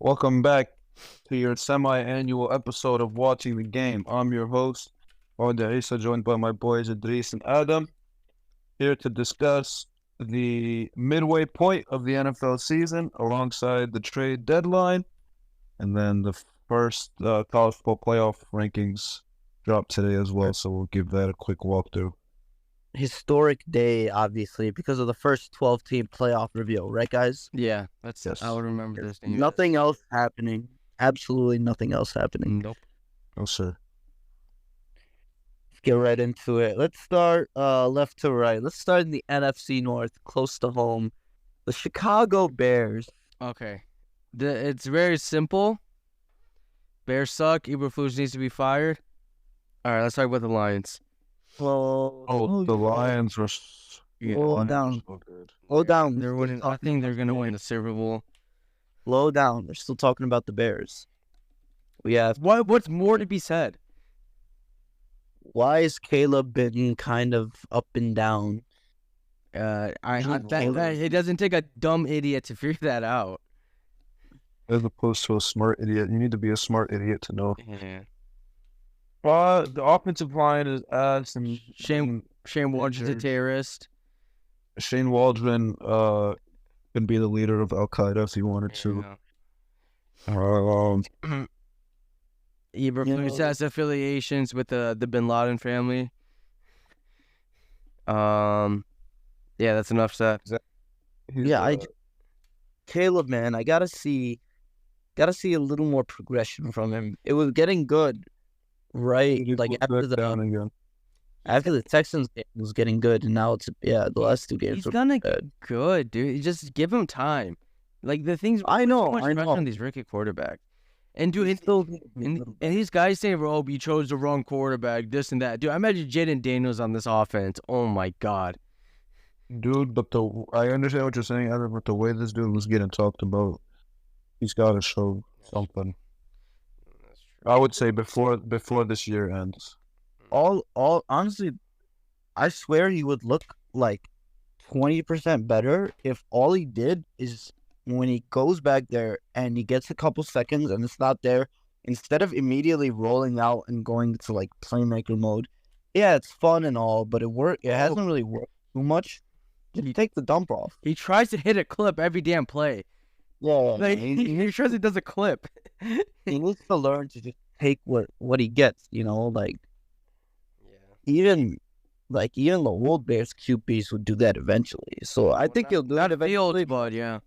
Welcome back to your semi-annual episode of Watching the Game. I'm your host, Odeh, joined by my boys Idrees and Adam, here to discuss the midway point of the NFL season alongside the trade deadline, and then the first college football playoff rankings dropped today as well, so we'll give that a quick walkthrough. Historic day, obviously, because of the first 12-team playoff reveal, right, guys? Yeah, that's Yes. I would remember this. Thing. Nothing else happening. Absolutely nothing else happening. Nope. Oh, sir. Let's get right into it. Let's start left to right. Let's start in the NFC North, close to home. The Chicago Bears. Okay. It's very simple. Bears suck. Idrees needs to be fired. All right, let's talk about the Lions. Well, The Lions were... Slow down. So good. Slow down. They're winning. I think they're gonna win the Super Bowl. Slow down. They're still talking about the Bears. We have... What's more to be said? Why has Caleb been kind of up and down? It doesn't take a dumb idiot to figure that out. As opposed to a smart idiot. You need to be a smart idiot to know. Yeah. The offensive line is ass, and Shane Waldron's a terrorist. Shane Waldron can be the leader of Al Qaeda if he wanted to. Idrees has affiliations with the Bin Laden family. Yeah, that's enough said. Caleb, man, I gotta see a little more progression from him. It was getting good, right? Like after the Texans game was getting good, and now it's the last two games. He's gonna get good, dude. Just give him time. Like the things I know on these rookie quarterbacks, and dude, and these guys saying, "Oh, you chose the wrong quarterback," this and that. Dude, I imagine Jaden Daniels on this offense. Oh my god. Dude, but I understand what you're saying, Adam, but the way this dude was getting talked about, he's got to show something. I would say before this year ends. All honestly, I swear he would look like 20% better if all he did is when he goes back there and he gets a couple seconds and it's not there, instead of immediately rolling out and going to like playmaker mode. Yeah, it's fun and all, but it hasn't really worked too much. Just take the dump off. He tries to hit a clip every damn play. Yeah, like, he tries he does a clip. He needs to learn to just take what he gets, like even the old Bears QBs would do that eventually. So I think he'll do that eventually. But yeah.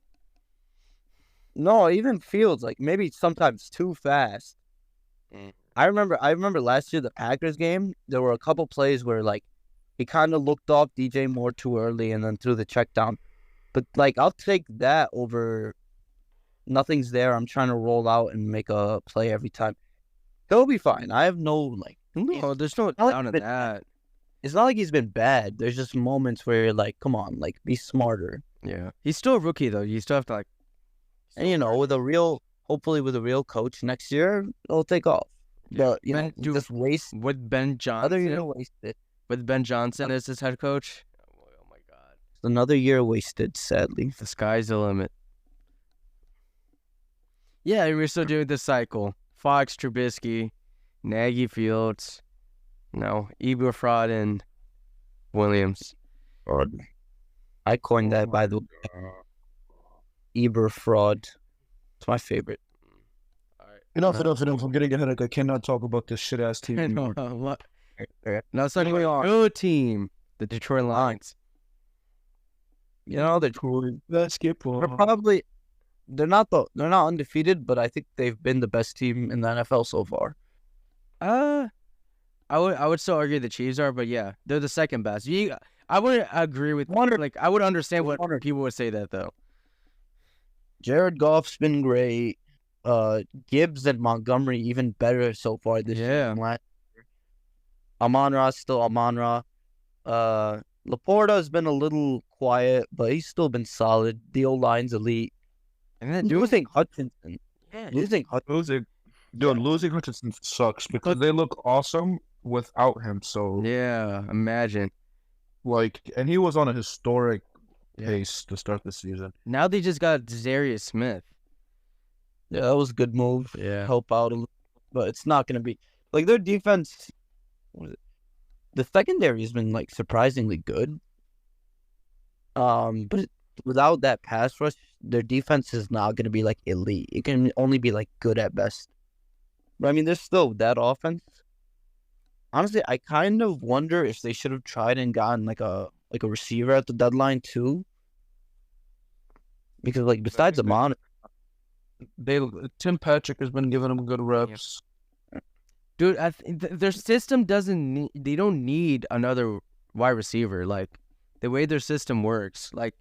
No, even Fields, like maybe sometimes too fast. I remember last year the Packers game, there were a couple plays where like he kind of looked off DJ Moore too early and then threw the check down. But like I'll take that over nothing's there. I'm trying to roll out and make a play every time. He'll be fine. I have no there's no doubt in that. It's not like he's been bad. There's just moments where you're like, come on, like be smarter. Yeah. He's still a rookie though. You still have to like and hopefully with a real coach next year, it'll take off. Yeah. But just waste with Ben Johnson. Another year wasted. With Ben Johnson as his head coach. Oh my god. Another year wasted, sadly. The sky's the limit. Yeah, we're still doing this cycle. Fox, Trubisky, Nagy, Fields, Eberfraud and Williams. I coined that, by the way. Eberfraud. It's my favorite. All right. Enough. I'm getting a headache. I cannot talk about this shit ass team anymore. Now it's talking about your team, the Detroit Lions. They're not undefeated, but I think they've been the best team in the NFL so far. I would still argue the Chiefs are, but yeah, they're the second best. I would agree with I would understand what people would say that though. Jared Goff's been great. Gibbs and Montgomery even better so far this year. Amon-Ra's still Amon-Ra. Laporta has been a little quiet, but he's still been solid. The O-line's elite. And then losing Hutchinson. Yeah. Losing Hutchinson sucks because they look awesome without him. So yeah, imagine. And he was on a historic pace to start the season. Now they just got Zarius Smith. Yeah, that was a good move. Yeah. Help out a little, but it's not gonna be like their defense. What is it? The secondary has been like surprisingly good. But without that pass rush, their defense is not gonna be like elite. It can only be like good at best. But I mean, there's still that offense. Honestly, I kind of wonder if they should have tried and gotten like a receiver at the deadline too. Because like besides Amon, Tim Patrick has been giving them good reps. Dude, their system doesn't need, they don't need another wide receiver. Like, the way their system works, like,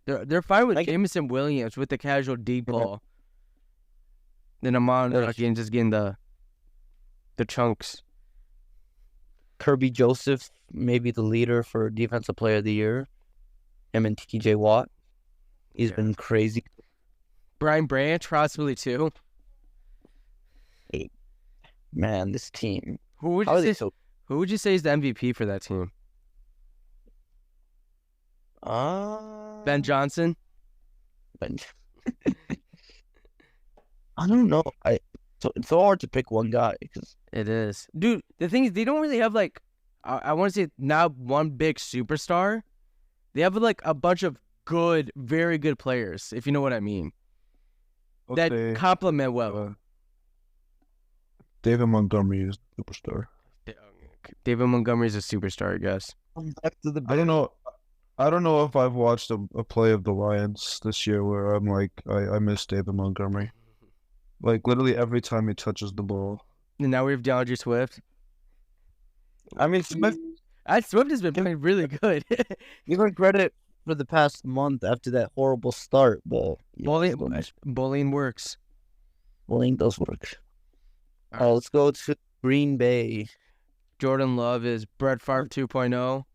they're fine with Jameson Williams with the casual deep ball. Then Amon again just getting the chunks. Kirby Joseph, maybe the leader for Defensive Player of the Year. Him and TJ Watt. He's been crazy. Brian Branch, possibly too. Hey, man, this team. Who would you say is the MVP for that team? Ben Johnson? I don't know. It's so hard to pick one guy. It is. Dude, the thing is, they don't really have, like, I want to say now one big superstar. They have, like, a bunch of good, very good players, if you know what I mean. Okay. That complement well. David Montgomery is a superstar. David Montgomery is a superstar, I guess. I don't know if I've watched a play of the Lions this year where I'm like, I miss David Montgomery. Like, literally every time he touches the ball. And now we have DeAndre Swift. I mean, Swift has been playing really good. Give him credit for the past month after that horrible start, but bullying works. Bullying does work. All right, let's go to Green Bay. Jordan Love is Brett Favre 2.0.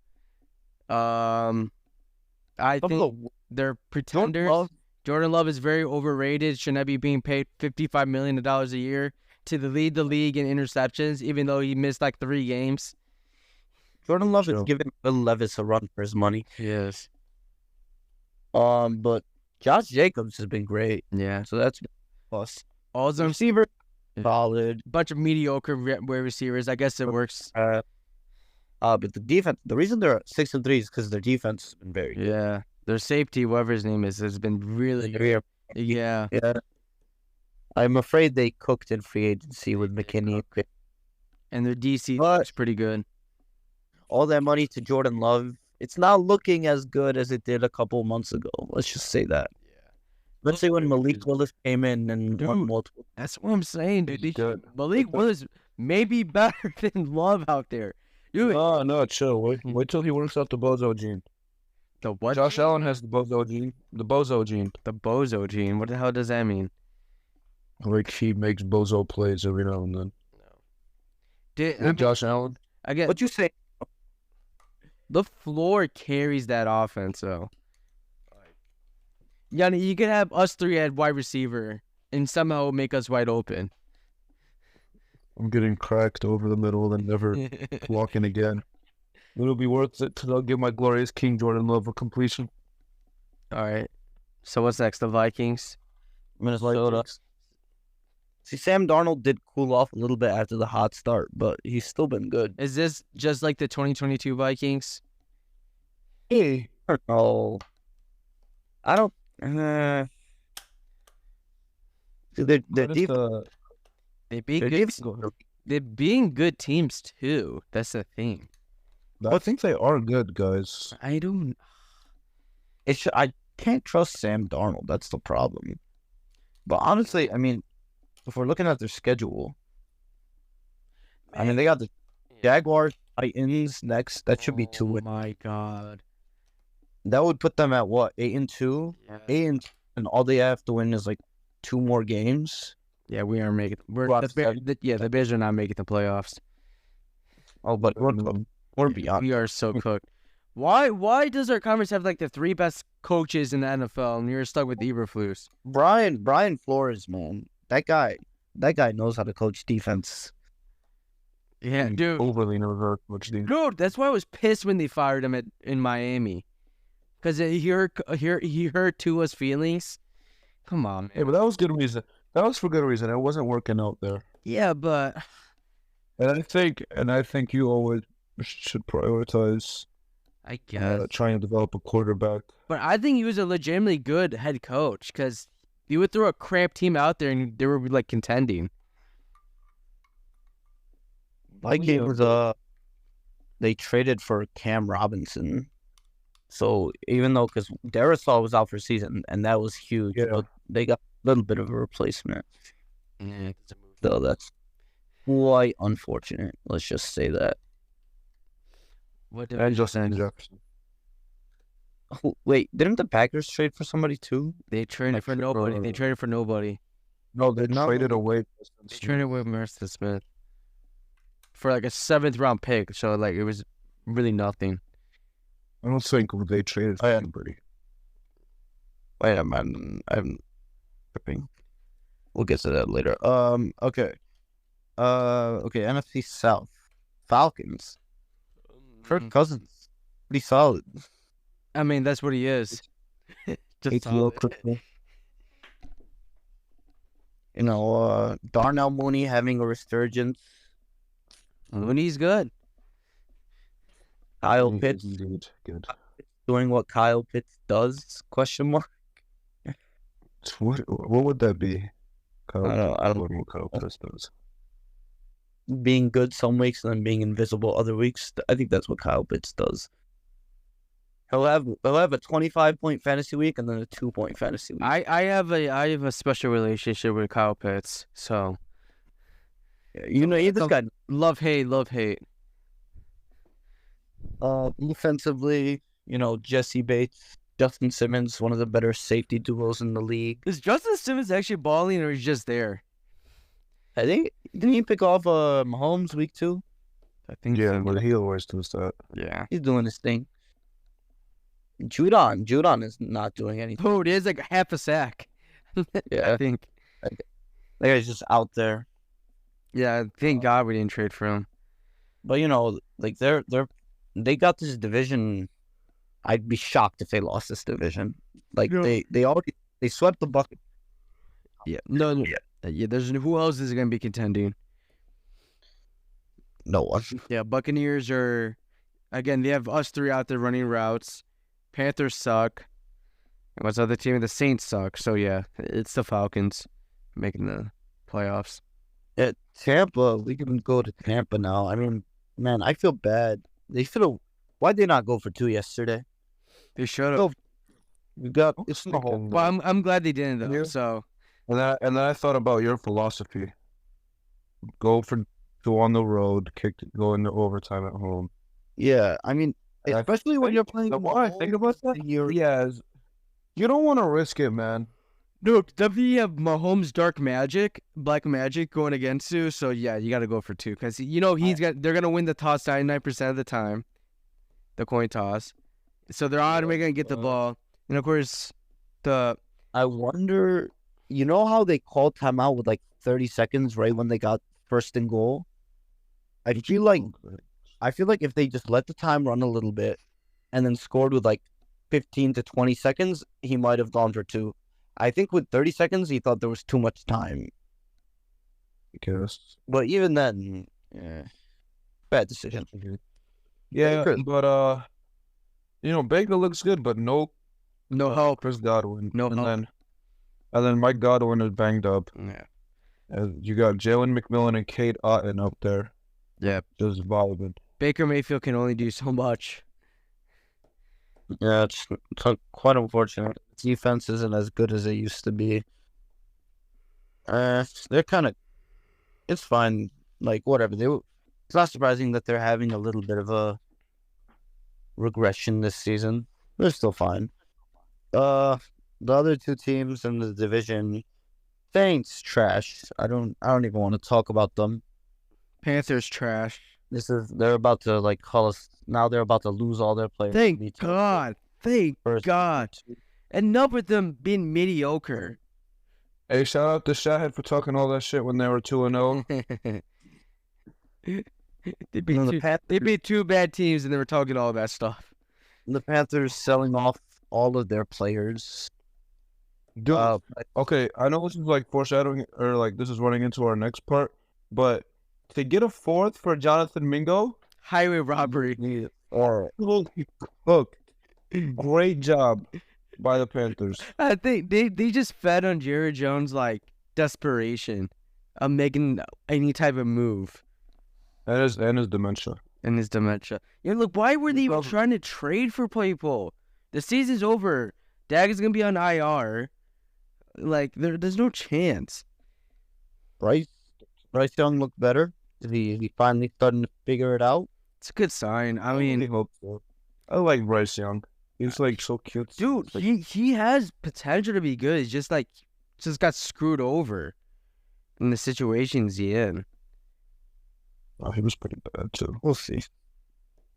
I think they're pretenders. Jordan Love is very overrated. Should not be being paid $55 million a year to lead the league in interceptions, even though he missed like 3 games. Jordan Love is giving Will Levis a run for his money. Yes. But Josh Jacobs has been great. Yeah. So that's plus. All the receiver, solid. Bunch of mediocre wide receivers. I guess it works. But the defense, the reason they're 6-3 is because their defense has been very good. Yeah. Their safety, whatever his name is, has been really good. Yeah. I'm afraid they cooked in free agency with McKinney. And their DC looks pretty good. All that money to Jordan Love, it's not looking as good as it did a couple months ago. Let's just say that. Yeah. Especially when Malik Willis came in and won multiple. That's what I'm saying, dude. Malik Willis may be better than Love out there. Dude. No, chill. Wait till he works out the bozo gene. The what? Josh Allen has the bozo gene. The bozo gene. The bozo gene. What the hell does that mean? Like, he makes bozo plays every now and then. Josh Allen. I get what you say. The floor carries that offense, though. Yanni, you could have us 3 at wide receiver and somehow make us wide open. I'm getting cracked over the middle and never walking again. It'll be worth it because I'll give my glorious King Jordan Love a completion. All right. So what's next? The Vikings? Minnesota. See, Sam Darnold did cool off a little bit after the hot start, but he's still been good. Is this just like the 2022 Vikings? Hey. No. I don't... They're deep. They're being good teams, too. That's the thing. I think they are good, guys. I can't trust Sam Darnold. That's the problem. But honestly, I mean, if we're looking at their schedule, I mean, they got the Jaguars, Titans next. That should be 2 wins. Oh my God. That would put them at what? 8-2? Yeah. 8-2, and all they have to win is like 2 more games. Yeah, we are making. The Bears are not making the playoffs. Oh, but we're beyond. We are so cooked. Why does our conference have like the 3 best coaches in the NFL, and you're stuck with Eberflus? Brian Flores, man, that guy knows how to coach defense. Yeah, dude. Overly knows how to coach defense. Dude, that's why I was pissed when they fired him in Miami, because he hurt Tua's feelings. Come on, man. Yeah, but that was good reason. That was for good reason. It wasn't working out there. Yeah, but And I think you always should prioritize I guess. trying to develop a quarterback. But I think he was a legitimately good head coach because he would throw a crap team out there and they were like contending. Vikings, they traded for Cam Robinson. So even though, because Darisaw was out for season, and that was huge, but they got a little bit of a replacement. Yeah, So that's quite unfortunate. Let's just say that. And Justin Jefferson. Oh, wait, didn't the Packers trade for somebody too? They traded for nobody. They traded for nobody. No, they traded away. They traded away Mercer Smith for like a 7th round pick. So like it was really nothing. I don't think they traded for anybody. Wait a minute, I'm tripping. We'll get to that later. Okay. Okay, NFC South. Falcons. Kirk Cousins. Pretty solid. I mean, that's what he is. Just solid. You know, Darnell Mooney having a resurgence. Mooney's good. Kyle Pitts Indeed. Good. doing what Kyle Pitts does? Question mark. What would that be? I don't know what Kyle Pitts does. Being good some weeks and then being invisible other weeks. I think that's what Kyle Pitts does. He'll have a 25-point fantasy week and then a 2-point fantasy week. I have a special relationship with Kyle Pitts, so you know, this guy love hate. Defensively, you know, Jesse Bates, Justin Simmons, one of the better safety duos in the league. Is Justin Simmons actually balling or is he just there? I think didn't he pick off Mahomes week 2? I think Yeah, so. but he always does that. Yeah. He's doing his thing. Judon is not doing anything. Oh, it is like half a sack. Yeah, I think. that guy's just out there. Yeah, thank God we didn't trade for him. But you know, like they got this division. I'd be shocked if they lost this division. Like they swept the bucket. Yeah, no. Yeah, there's who else is going to be contending? No one. Yeah, Buccaneers are again. They have us 3 out there running routes. Panthers suck. And what's the other team? The Saints suck. So yeah, it's the Falcons making the playoffs. At Tampa, we can go to Tampa now. I mean, man, I feel bad. They should have. Why'd they not go for 2 yesterday? They should have. We got it's the whole. Well, I'm glad they didn't though. Yeah. So And then I thought about your philosophy. Go on the road, go into overtime at home. Yeah, I mean, especially when you're playing. The more I think about that, you don't want to risk it, man. no, definitely have Mahomes' black magic going against you. So yeah, you got to go for 2 because you know they're gonna win the toss 99% of the time, the coin toss. So they're automatically gonna get the ball, and of course, I wonder. You know how they called timeout with like 30 seconds right when they got first and goal? I feel like if they just let the time run a little bit and then scored with like 15 to 20 seconds, he might have gone for 2. I think with 30 seconds, he thought there was too much time. I guess. But even then, yeah, bad decision. Yeah, but you know, Baker looks good, but no help. Chris Godwin. No help. And then Mike Godwin is banged up. Yeah. And you got Jalen McMillan and Kate Otten up there. Yeah. Just volleying. Baker Mayfield can only do so much. Yeah, it's quite unfortunate. Defense isn't as good as it used to be. They're kind of. It's fine. Like whatever. It's not surprising that they're having a little bit of a regression this season. They're still fine. The other 2 teams in the division, Saints trash. I don't even want to talk about them. Panthers trash. They're about to like call us now. They're about to lose all their players. Thank God. Enough with them being mediocre. Hey, shout out to Shahid for talking all that shit when they were 2-0. They beat 2 bad teams and they were talking all that stuff. The Panthers selling off all of their players. Dude, okay, I know this is like foreshadowing or like this is running into our next part, but to get a fourth for Jonathan Mingo, Highway robbery. or hook, great job by the Panthers. I think they just fed on Jerry Jones like desperation of making any type of move. And his dementia. And his dementia. Yeah, look, why were they even trying to trade for people? The season's over. Dak is gonna be on IR. Like there's no chance. Bryce Young looked better. Is he finally starting to figure it out? It's a good sign. I I mean, really hope so. I like Bryce Young. He's like so cute. dude, Like, he has potential to be good. He's just got screwed over in the situations he in. oh, he was pretty bad too. We'll see.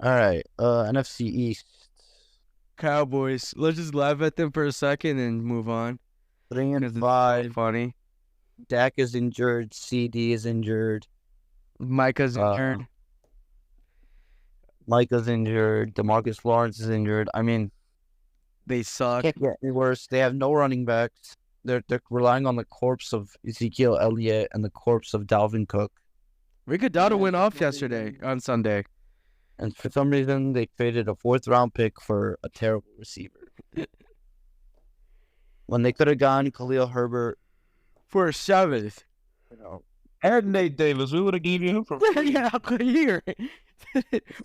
All right. NFC East. Cowboys. Let's just laugh at them for a second and move on. 3-5. Funny. Dak is injured. CD is injured. Micah's injured. Micah's injured. DeMarcus Lawrence is injured. I mean, They suck. can't get any worse. They have no running backs. They're relying on the corpse of Ezekiel Elliott and the corpse of Dalvin Cook. Rico Dotto went off yesterday on Sunday. And for some reason, they traded a 4th-round pick for a terrible receiver. When they could have gone Khalil Herbert, For a 7th. And Nate Davis, we would have given him for Yeah, here.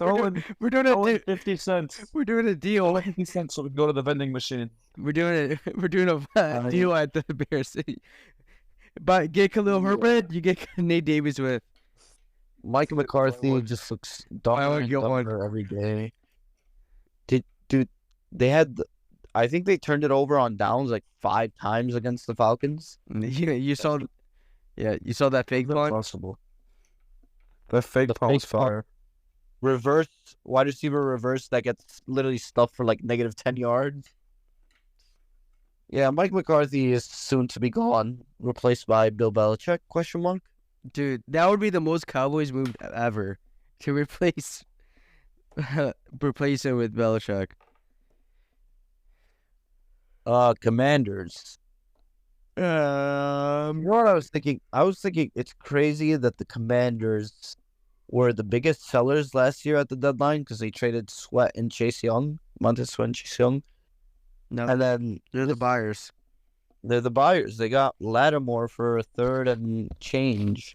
We're doing a 50 cents. We're doing a deal. 50 cents so we go to the vending machine. We're doing a deal at the Bears. But get Khalil Herbert, you get Nate Davis with. Mike McCarthy just looks dumber and dumber every day. Dude, they had, I think they turned it over on downs like 5 times against the Falcons. You saw that fake punt. Possible. That fake punt was fire. Reverse, wide receiver reverse that gets literally stuffed for like negative 10 yards. Yeah, Mike McCarthy is soon to be gone, replaced by Bill Belichick, question mark? Dude, that would be the most Cowboys move ever to replace him with Belichick. Commanders. You know what I was thinking? I was thinking it's crazy that the Commanders were the biggest sellers last year at the deadline because they traded Sweat and Chase Young, Montez Sweat and Chase Young. No, And then they're the buyers. they're the buyers. They got Lattimore for a 3rd and change.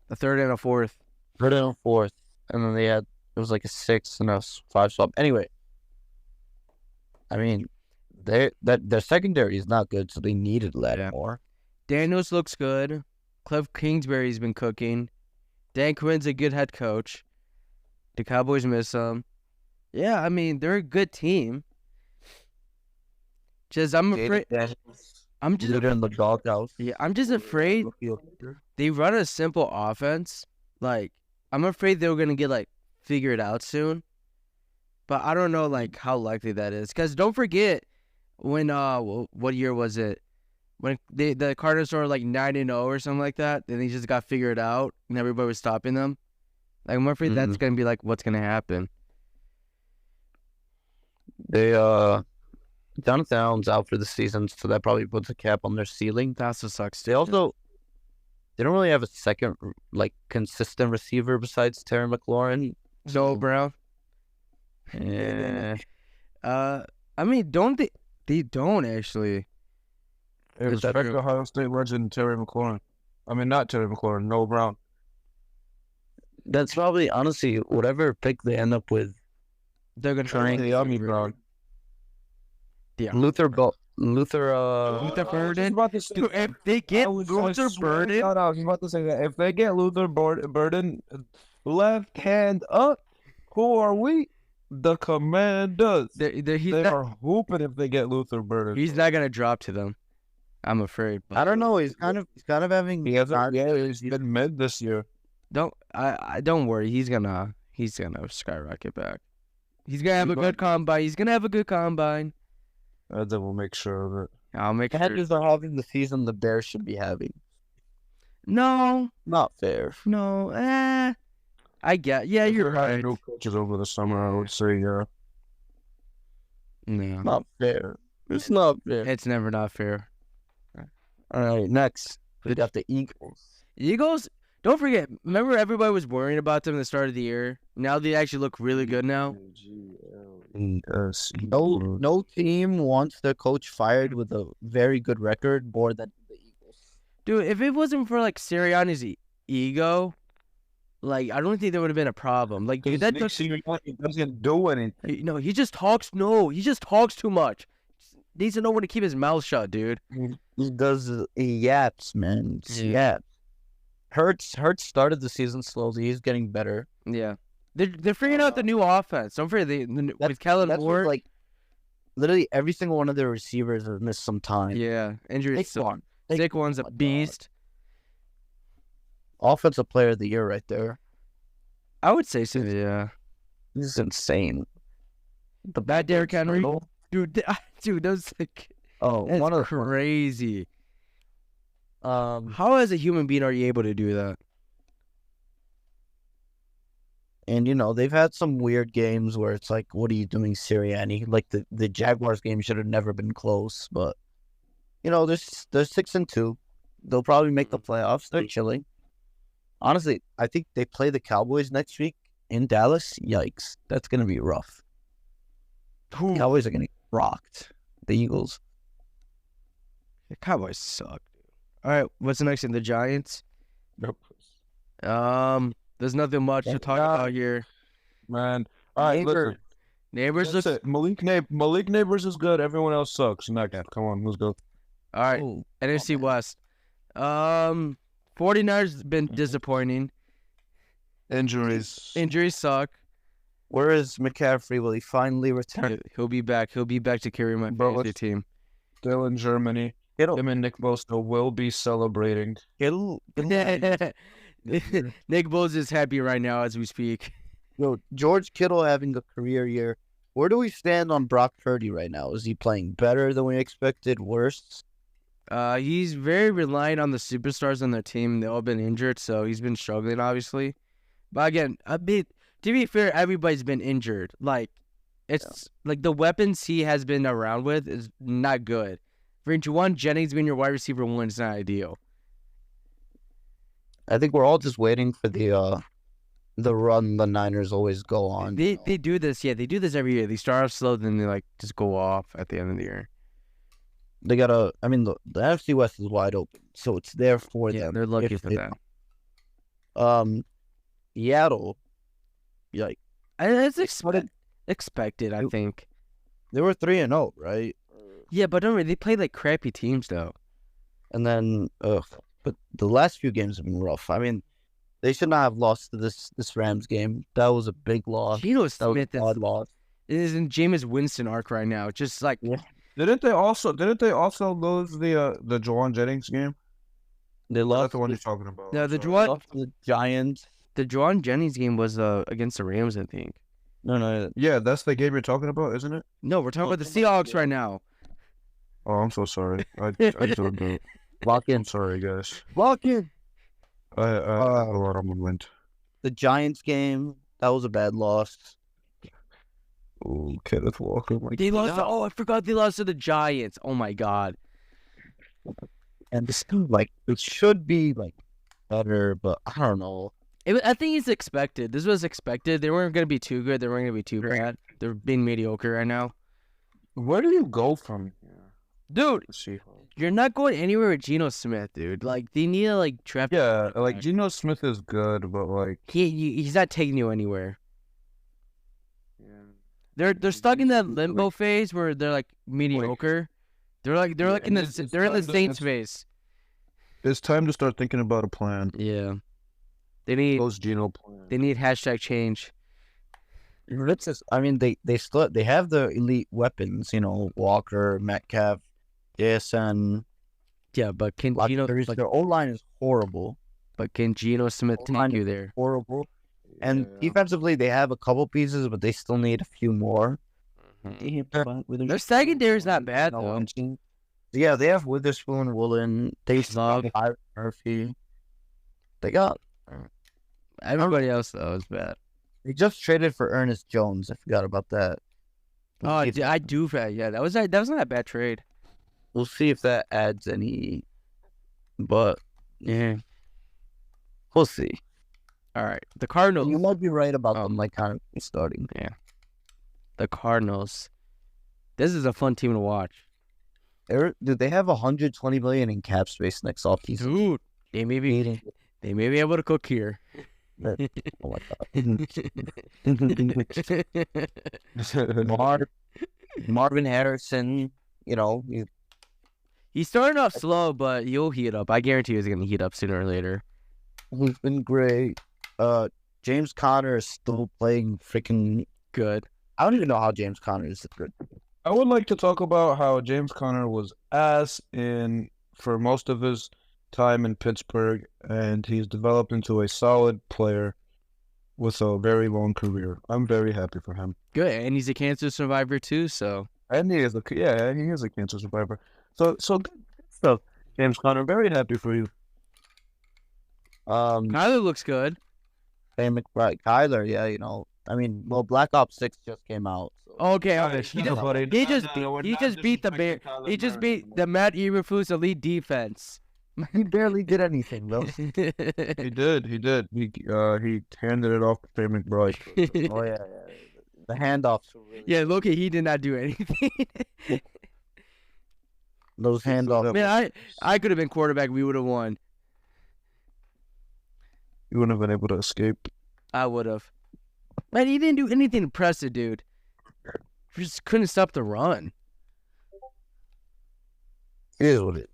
A 3rd and a 4th. 3rd and a 4th. And then it was like a 6th and a 5 swap. Anyway, I mean, their secondary is not good, so they needed Lattimore. Daniels looks good. Cliff Kingsbury's been cooking. Dan Quinn's a good head coach. The Cowboys miss him. Yeah, I mean, they're a good team. I'm just in the doghouse. Yeah, I'm just afraid they run a simple offense. Like, I'm afraid they're gonna get figured out soon. But I don't know how likely that is. Because don't forget when what year was it? When the Cardinals were 9-0 or something like that, then they just got figured out and everybody was stopping them. I'm afraid that's gonna be what's gonna happen. They Jonathan Allen's out for the season, so that probably puts a cap on their ceiling. That's what sucks. They don't really have a second consistent receiver besides Terry McLaurin. Noah Brown. Yeah. I mean, don't they? They don't actually. Respect Ohio State legend Terry McLaurin. I mean, not Terry McLaurin, Noah Brown. That's probably, honestly, whatever pick they end up with. They're gonna try the Army Brown. Yeah. Luther Burden. Dude, if they get Luther Burden, I was about to say that. If they get Luther Burden, left hand up, who are we? The Commanders. They are hooping if they get Luther Burden. He's not gonna drop to them. I'm afraid. I don't know. He's kind of having. He's been mid this year. Don't worry. He's gonna skyrocket back. He's gonna have a good combine. Then we'll make sure of it. I'll make sure. Commanders are having the season the Bears should be having. No, not fair. No, I get. Yeah, you're right. No coaches over the summer, I would say. Yeah. No, not fair. It's not fair. It's never not fair. All right, next we got the Eagles. Eagles, don't forget, remember everybody was worrying about them at the start of the year? Now they actually look really good now. No team wants their coach fired with a very good record more than the Eagles. Dude, if it wasn't for, like, Sirianni's ego, like, I don't think there would have been a problem. Like, dude, that He doesn't do anything. he just talks. No, he just talks too much. Needs to know when to keep his mouth shut, dude. He yaps, man. Yaps. Hurts started the season slowly. He's getting better. Yeah. They're figuring out the new offense. Don't forget, with Kellen Moore. Like, literally every single one of their receivers has missed some time. Yeah, injuries. Saquon's a beast. Offensive player of the year right there. I would say so, yeah. This is insane. The bad Derrick Henry. Dude, that was like... Oh, that's crazy. How as a human being are you able to do that? And, they've had some weird games where it's like, what are you doing, Sirianni? Like, the Jaguars game should have never been close. But, they're 6-2. They'll probably make the playoffs. They're chilling. Honestly, I think they play the Cowboys next week in Dallas. Yikes. That's going to be rough. The Cowboys are going to get rocked. The Eagles. The Cowboys suck. All right, what's the next thing? The Giants? Nope. There's nothing much to talk about here. Man. All right, listen. Neighbors That's it. Malik Neighbors is good. Everyone else sucks. Next. Come on, let's go. All right, NFC West. 49ers been disappointing. Injuries suck. Where is McCaffrey? Will he finally return? He'll be back. He'll be back to carry my fantasy team. Still in Germany. Him and Nick Bosa will be celebrating. Nick Bosa is happy right now as we speak. Yo, George Kittle having a career year. Where do we stand on Brock Purdy right now? Is he playing better than we expected? Worse? He's very reliant on the superstars on their team. They've all been injured, so he's been struggling, obviously. But again, to be fair, everybody's been injured. Like, like the weapons he has been around with is not good. For Juwan Jennings being your wide receiver one is not ideal. I think we're all just waiting for the run the Niners always go on. They do this, yeah. They do this every year. They start off slow, then they just go off at the end of the year. They the NFC West is wide open, so it's there for them. They're lucky for that. Seattle, it's expected. I think they were 3-0, right? Yeah, but don't worry, they play like crappy teams though. And then, but the last few games have been rough. I mean, they should not have lost to this Rams game. That was a big loss. Geno Smith is odd loss. It is in Jameis Winston arc right now. Just like Didn't they also lose the Juwan Jennings game? They lost. That's the one you're talking about. No, the Giants. The Juwan Jennings game was against the Rams, I think. No. Yeah, that's the game you're talking about, isn't it? No, we're talking about the Seahawks right now. Oh, I'm so sorry. I don't know. Lock in. I'm sorry, guys. Lock in. I'm went. The Giants game, that was a bad loss. Oh, Kenneth Walker. They lost. I forgot they lost to the Giants. Oh my god. And this it should be better, but I don't know. I think it's expected. This was expected. They weren't going to be too good. They weren't going to be too bad. They're being mediocre right now. Where do you go from here? Dude, you're not going anywhere with Geno Smith, dude. They need to draft. Yeah, Geno Smith is good, but he's not taking you anywhere. Yeah. They're stuck in that limbo phase where they're mediocre. They're in the Saints phase. It's time to start thinking about a plan. Yeah. They need Geno plan. They need #change. They have the elite weapons, Walker, Metcalf, JSN. Yeah, but can Geno their O-line is horrible. But can Geno Smith take you there? Horrible. And defensively, they have a couple pieces, but they still need a few more. Mm-hmm. Their secondary is not bad, though. Yeah, they have Witherspoon, Woolen, Murphy. They got everybody else, though, is bad. They just traded for Ernest Jones. I forgot about that. Oh, I do. Yeah, that was not a bad trade. We'll see if that adds any But yeah, we'll see. All right, the Cardinals. You might be right about them, like kind of starting. Yeah, the Cardinals. This is a fun team to watch. Dude, they have 120 million in cap space next offseason. Dude, they may be able to cook here. Oh my god. Marvin Harrison, He's starting off slow, but he'll heat up. I guarantee he's going to heat up sooner or later. who's been great. James Conner is still playing freaking Good. I don't even know how James Conner is good. I would like to talk about how James Conner was ass for most of his time in Pittsburgh, and he's developed into a solid player with a very long career. I'm very happy for him. Good, and he's a cancer survivor too, so. And he is a cancer survivor. So good stuff, James Conner. Very happy for you. Kyler looks good. Hey, McBride, Kyler, yeah, Black Ops 6 just came out. So. Okay, He just beat the Bears. He just beat the Matt Eberflus elite defense. He barely did anything, though. He did. He handed it off to Trey McBride. Oh yeah. The handoffs were really Yeah, look, he did not do anything. those handoffs. Man, I could have been quarterback. We would have won. You wouldn't have been able to escape. I would have. Man, he didn't do anything impressive, dude. Just couldn't stop the run. It is what it is.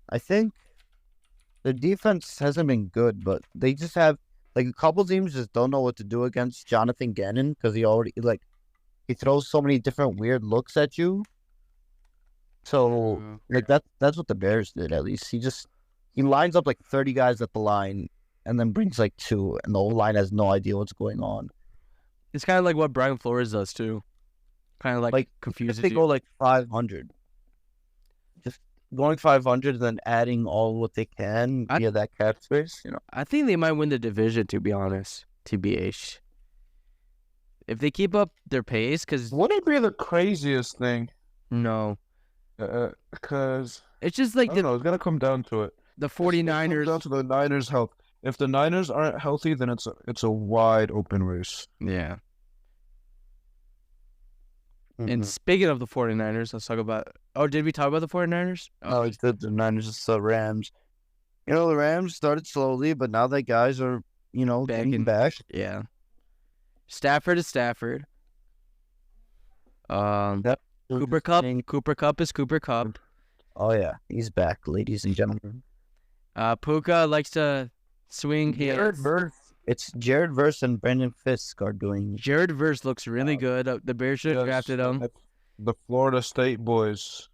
I think the defense hasn't been good, but they just have a couple teams just don't know what to do against Jonathan Gannon because he throws so many different weird looks at you. So that's what the Bears did at least. He lines up 30 guys at the line and then brings 2, and the whole line has no idea what's going on. It's kind of like what Brian Flores does too. Kind of confuses if they go 500. Just going 500 and then adding all what they can via that cap space, I think they might win the division, to be honest. TBH. If they keep up their pace, because... Wouldn't it be the craziest thing? No. Because... It's just it's going to come down to it. The 49ers... down to the Niners' health. If the Niners aren't healthy, then it's a wide open race. Yeah. Mm-hmm. And speaking of the 49ers, let's talk about... Oh, did we talk about the 49ers? Oh, it's the Niners, it's the Rams. The Rams started slowly, but now that guys are, getting back. Yeah. Stafford is Stafford. Yep. Cooper Kupp. Cooper Kupp is Cooper Kupp. Oh, yeah. He's back, ladies and gentlemen. Puka likes to swing hands. It's Jared Verse and Brandon Fisk are doing... Jared Verse looks really good. The Bears should have drafted him. The Florida State boys.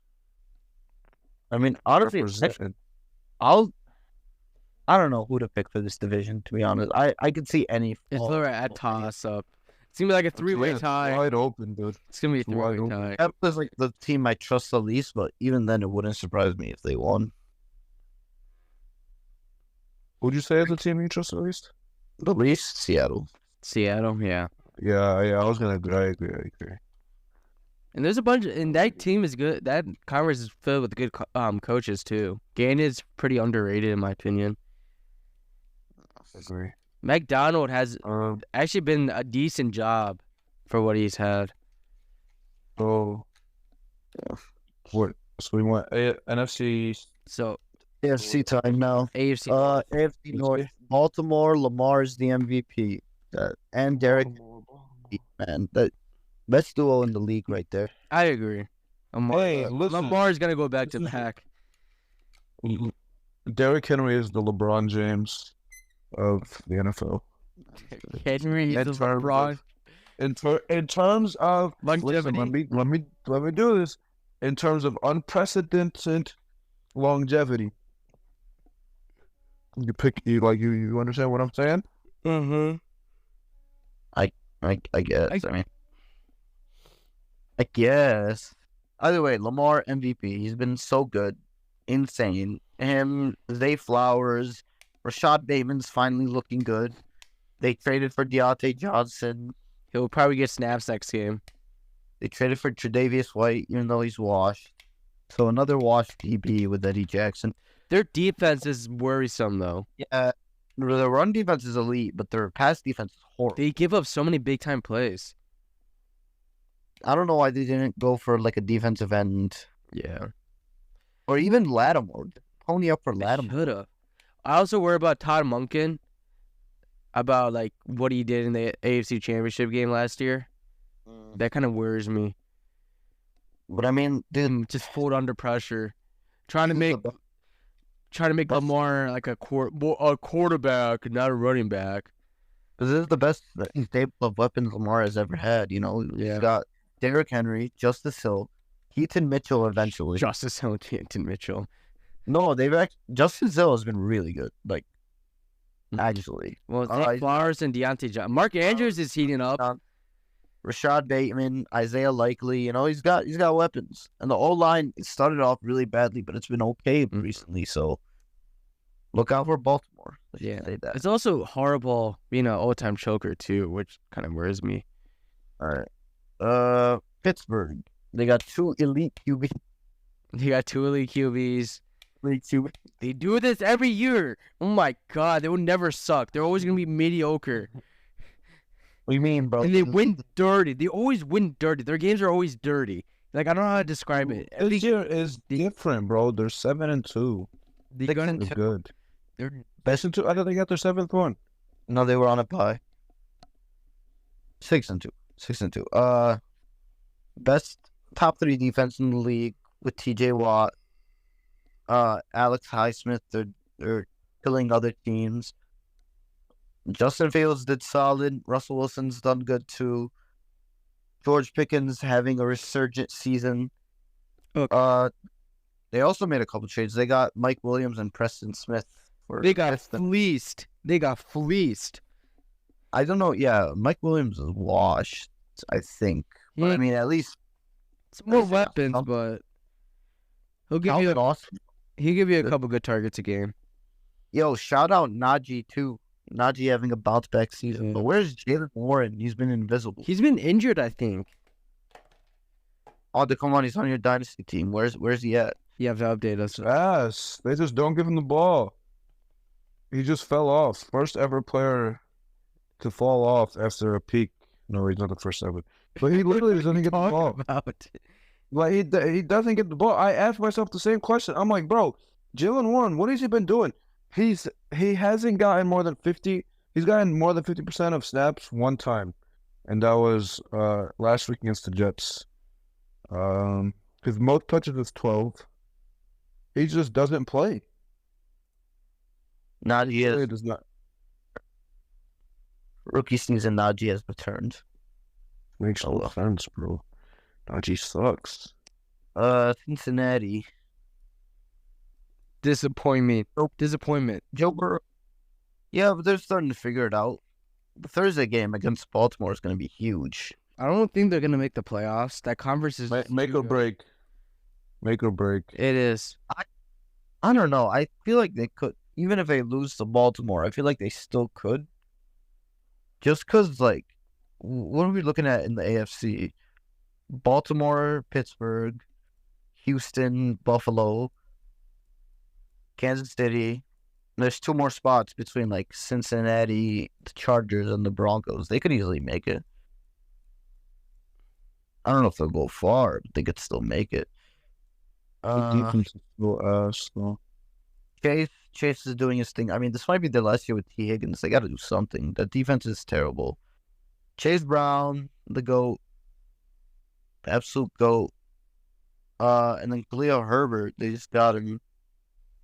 Honestly, I don't know who to pick for this division, to be honest. I could see any... It's a toss-up. It's going to be like a three-way tie. It's wide open, dude. It's going to be a three-way tie. That was the team I trust the least, but even then, it wouldn't surprise me if they won. Would you say it's the team you trust the least? The least? Seattle. Seattle, yeah. Yeah, I was going to... I agree. And there's a bunch, and that team is good. That conference is filled with good coaches too. Gannon is pretty underrated in my opinion. I agree. McDonald has actually been a decent job for what he's had. So, what? So we want NFC. So AFC time now. AFC. AFC North. Baltimore. Lamar's the MVP, and Derek. Man, that best duo in the league right there. I agree. Lamar's gonna go back to back. Derrick Henry is the LeBron James of the NFL. Henry is the LeBron. In terms of longevity. Listen, let me do this. In terms of unprecedented longevity, you understand what I'm saying? Mm-hmm. I guess. I guess. Either way, Lamar MVP. He's been so good, insane. Him, Zay Flowers, Rashad Bateman's finally looking good. They traded for Deontay Johnson. He'll probably get snaps next game. They traded for Tre'Davious White, even though he's washed. So another wash DB with Eddie Jackson. Their defense is worrisome, though. Yeah, the run defense is elite, but their pass defense is horrible. They give up so many big-time plays. I don't know why they didn't go for like a defensive end. Yeah. Or even Lattimore. Pony up for Lattimore. Shoulda. I also worry about Todd Monken, about like what he did in the AFC Championship game last year. That kind of worries me. But I mean, dude, Just fold under pressure, trying to make Lamar like a quarterback, not a running back. this is the best stable of weapons Lamar has ever had. You know, he's got Derrick Henry, Justice Hill, Keaton Mitchell eventually. Justice Hill, Keaton Mitchell. No, Justice Hill has been really good. Like, actually. Well, Zach Flowers and Deontay Johnson. Mark Andrews is heating up. Rashad Bateman, Isaiah Likely, you know, he's got weapons. And the O-line started off really badly, but it's been okay recently, so look out for Baltimore. Yeah. Say that. It's also horrible being an all-time choker, too, which kind of worries me. All right. Pittsburgh. They got 2 elite QBs. You got 2 elite QBs. Elite QB. They do this every year. Oh, my God. They will never suck. They're always going to be mediocre. What do you mean, bro? And they win dirty. They always win dirty. Their games are always dirty. Like, I don't know how to describe it. This year is different, bro. They're 7-2. They're good. They're Best in 2. I thought they got their 7th one. No, they were on a bye. 6-2. 6-2. Best top 3 defense in the league with TJ Watt, Alex Highsmith. They're killing other teams. Justin Fields did solid. Russell Wilson's done good too. George Pickens having a resurgent season. Okay. They also made a couple trades. They got Mike Williams and Preston Smith. They got fleeced. I don't know. Yeah, Mike Williams is washed, I think. But I mean, at least some more weapons, but he'll give you a couple good targets a game. Yo, shout out Najee too. Najee having a bounce back season. Yeah. But where's Jalen Warren? He's been invisible. He's been injured, I think. Oh, come on, he's on your dynasty team. Where's he at? You have to update us. Yes, they just don't give him the ball. He just fell off. First ever player to fall off after a peak. No, he's not the first ever. But he literally doesn't get the ball. Like he doesn't get the ball. I asked myself the same question. I'm like, bro, Jalen Warren, what has he been doing? He hasn't gotten more than 50. He's gotten more than 50% of snaps one time, and that was last week against the Jets. His most touches is 12. He just doesn't play. Najee does not. Rookie season. Najee has returned. Makes no sense, bro. Najee sucks. Cincinnati. Disappointment. Joe Burrow. Yeah, but they're starting to figure it out. The Thursday game against Baltimore is going to be huge. I don't think they're going to make the playoffs. That conference is Make or break. Make or break. It is. I don't know. I feel like they could. Even if they lose to Baltimore, I feel like they still could. Just because, like, what are we looking at in the AFC? Baltimore, Pittsburgh, Houston, Buffalo, Kansas City. There's 2 more spots between, like, Cincinnati, the Chargers, and the Broncos. They could easily make it. I don't know if they'll go far, but they could still make it. Defense is still slow. Chase is doing his thing. I mean, this might be their last year with T. Higgins. They got to do something. That defense is terrible. Chase Brown, the GOAT. The absolute GOAT. And then Khalil Herbert, they just got him.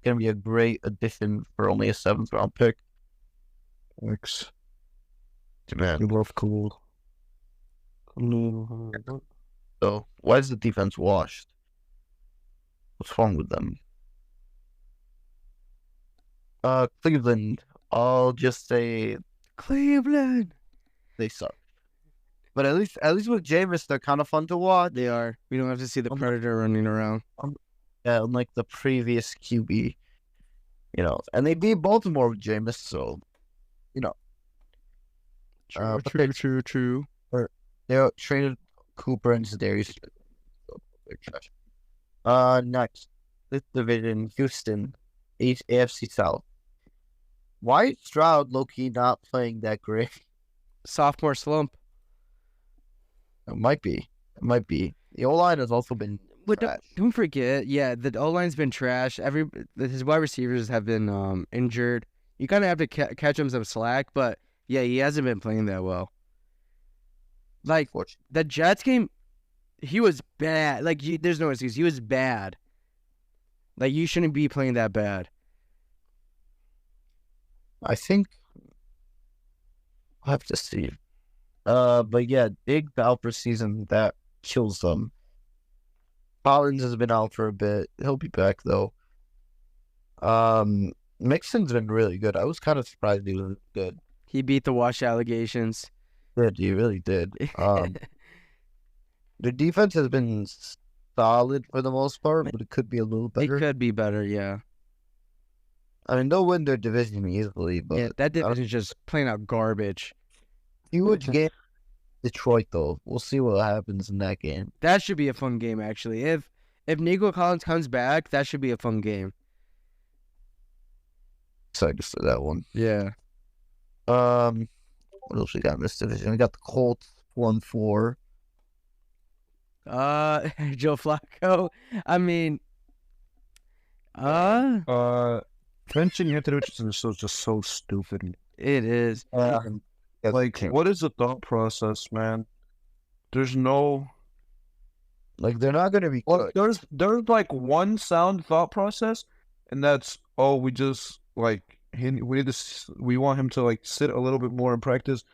Going to be a great addition for only a 7th round pick. Thanks. Man. We love cool. So, why is the defense washed? What's wrong with them? Cleveland. I'll just say Cleveland. they suck. But at least with Jameis, they're kind of fun to watch. They are. We don't have to see the Predator running around. Yeah, unlike the previous QB, you know. And they beat Baltimore with Jameis, so, you know. True. They traded Cooper and Zedarius. They're trash. Next, this division, Houston, AFC South. Why is Stroud low-key not playing that great? Sophomore slump. It might be. The O-line has also been But trash. don't forget, the O-line's been trash. His wide receivers have been injured. You kind of have to catch him some slack, but yeah, he hasn't been playing that well. Like, the Jets game, he was bad. Like, there's no excuse. He was bad. Like, you shouldn't be playing that bad. I think I'll have to see. But yeah, big out for season that kills them. Collins has been out for a bit. He'll be back though. Mixon's been really good. I was kind of surprised he was good. He beat the wash allegations. He really did. The defense has been solid for the most part, but it could be a little better. It could be better, yeah. I mean, they'll win their division easily, but Yeah, that division's just plain out garbage. huge game. Detroit though, we'll see what happens in that game. That should be a fun game, actually. If Nico Collins comes back, that should be a fun game. Excited for that one. Yeah. What else we got in this division? We got the Colts 1-4. Joe Flacco. I mean, benching Anthony Richardson is just so stupid. it is. Like, what is the thought process, man? There's no like they're not gonna be good. there's like one sound thought process, and that's we just like we want him to like sit a little bit more in practice,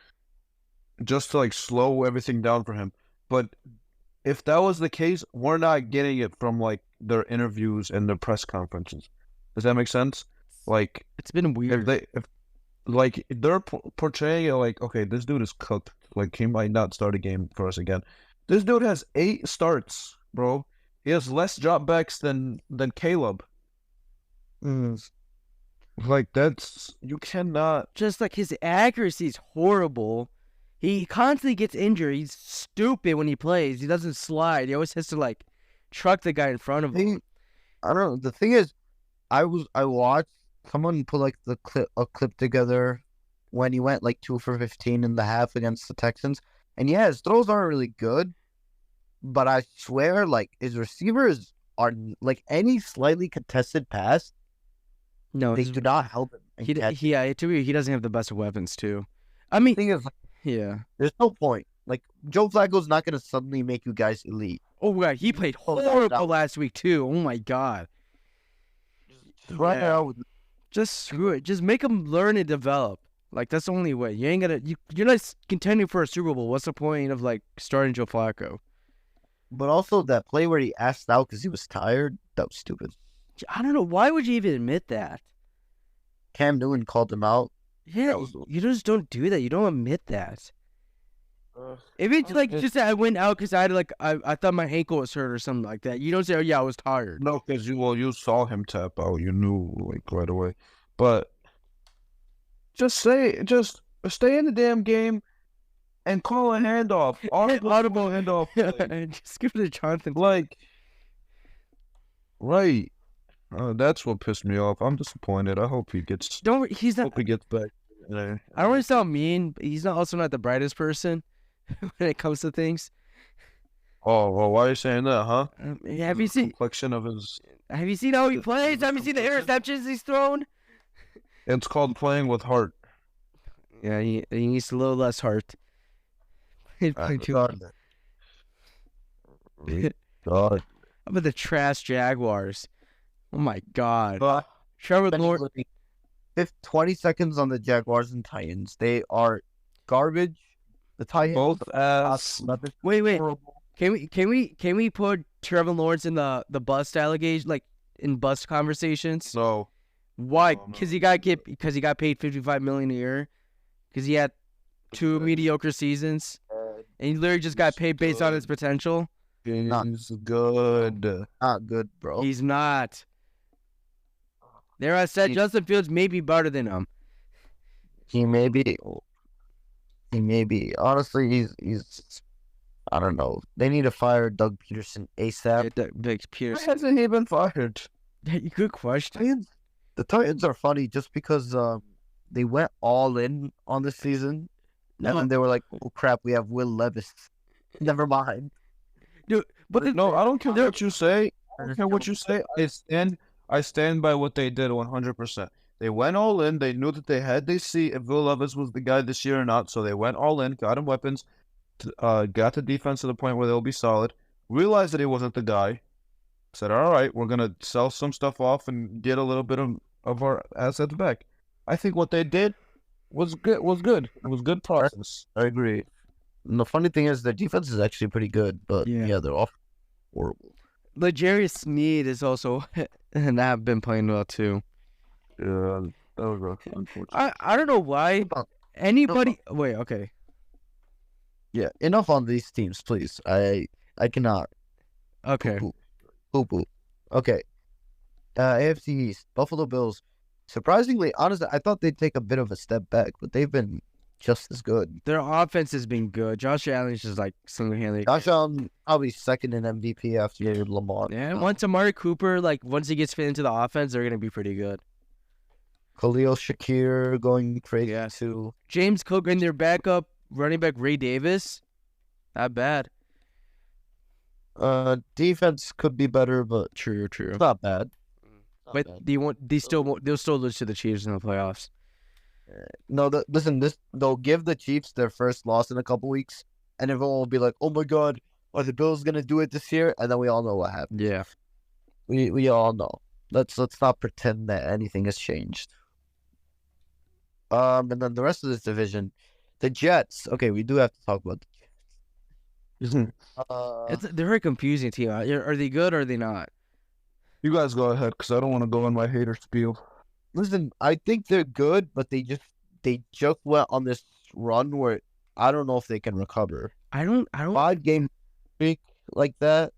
just to like slow everything down for him. But if that was the case, we're not getting it from like their interviews and their press conferences. Does that make sense? Like, It's been weird. if like they're portraying it like, okay, this dude is cooked. Like, he might not start a game for us again. This dude has 8 starts, bro. He has less dropbacks than Caleb. Like, you cannot. Just like his accuracy is horrible. He constantly gets injured. He's stupid when he plays. He doesn't slide. He always has to like truck the guy in front of him. I don't know. The thing is, I watched someone put like a clip together when he went like 2 for 15 in the half against the Texans, and yeah, his throws aren't really good, but I swear, like, his receivers are like any slightly contested pass, No, they do not help him. he doesn't have the best weapons too. I mean, The thing is, yeah. there's no point. Like, Joe Flacco's not gonna suddenly make you guys elite. Oh my God, he played horrible last week too. Oh my God. Right now, Just screw it. Just make him learn and develop. Like, that's the only way. You ain't gonna. You're not contending for a Super Bowl. What's the point of like starting Joe Flacco? but also that play where he asked out because he was tired, that was stupid. I don't know. Why would you even admit that? Cam Newton called him out. Yeah, you just don't do that. You don't admit that. If it's like just that I went out because I had like I thought my ankle was hurt or something like that. You don't say, "Oh yeah, I was tired." No, because you saw him tap out. You knew like right away. But just stay in the damn game and call a handoff. Audible handoff. Just give it to Jonathan. Like, right. That's what pissed me off. I'm disappointed. I hope he gets. He's not. Hope he gets back. I don't want to sound mean, but he's also not the brightest person when it comes to things. Oh, well, why are you saying that, huh? Have you seen? Complexion of his. Have you seen how he plays? Have you seen the interceptions he's thrown? It's called playing with heart. Yeah, he needs a little less heart. God. How about the trash Jaguars? Oh my God. Trevor Lawrence. 20 seconds on the Jaguars and Titans. They are garbage. The Titans Both ass. Wait. Can we put Trevor Lawrence in the bust allegation, like in bust conversations? No. Why? No. Because he got paid $55 million a year. Because he had 2 mediocre seasons, and he literally just got paid based on his potential. He's good. Not good, bro. He's not. There, I said Justin Fields may be better than him. He may be. Honestly, he's. I don't know. They need to fire Doug Peterson ASAP. Big Why Pierce. hasn't he been fired? Good question. The Titans are funny just because they went all in on this season. And then they were like, oh crap, we have Will Levis. Never mind. Dude, but No, I don't care what you say. I don't care what you say. I stand by what they did 100%. They went all in. They knew that they had to see if Will Levis was the guy this year or not. So they went all in, got him weapons, got the defense to the point where they'll be solid. Realized that he wasn't the guy. Said, all right, we're gonna sell some stuff off and get a little bit of our assets back. I think what they did was good. It was good process. I agree. And the funny thing is, their defense is actually pretty good, but Yeah. they're all horrible. Legarius Sneed is also and have been playing well too. Yeah, that was rough, unfortunately. I don't know why anybody. Wait, okay. Yeah, enough on these teams, please. I cannot. Okay. Poo-poo. Okay. AFC East, Buffalo Bills. Surprisingly, honestly, I thought they'd take a bit of a step back, but they've been just as good. Their offense has been good. Josh Allen's just like single-handedly. Josh Allen probably second in MVP after Lamar. Yeah, once Amari Cooper, once he gets fit into the offense, they're gonna be pretty good. Khalil Shakir going crazy too. James Cook and their backup running back Ray Davis, not bad. Defense could be better, but True. it's not bad. But they'll still lose to the Chiefs in the playoffs. No, listen, they'll give the Chiefs their first loss in a couple weeks, and everyone will be like, "Oh my God, are the Bills gonna do it this year?" And then we all know what happened. Yeah. We all know. Let's not pretend that anything has changed. And then the rest of this division, the Jets. Okay, we do have to talk about the Jets. They're a very confusing team. Are they good or are they not? You guys go ahead, because I don't want to go on my hater spiel. Listen, I think they're good, but they just went on this run where I don't know if they can recover. I don't 5-game streak like that.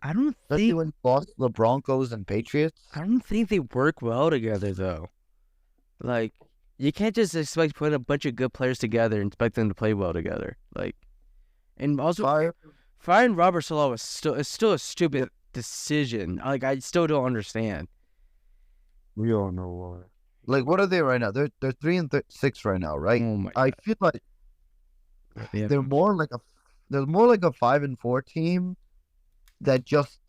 I don't Especially think when they lost the Broncos and Patriots. I don't think they work well together though. Like you can't just expect putting a bunch of good players together and expect them to play well together. And also firing Robert Saleh is still a stupid decision. I still don't understand. We all know why. What are they right now? They're 3-6 right now, right? Oh my! I feel like they're more like a 5-4 team that just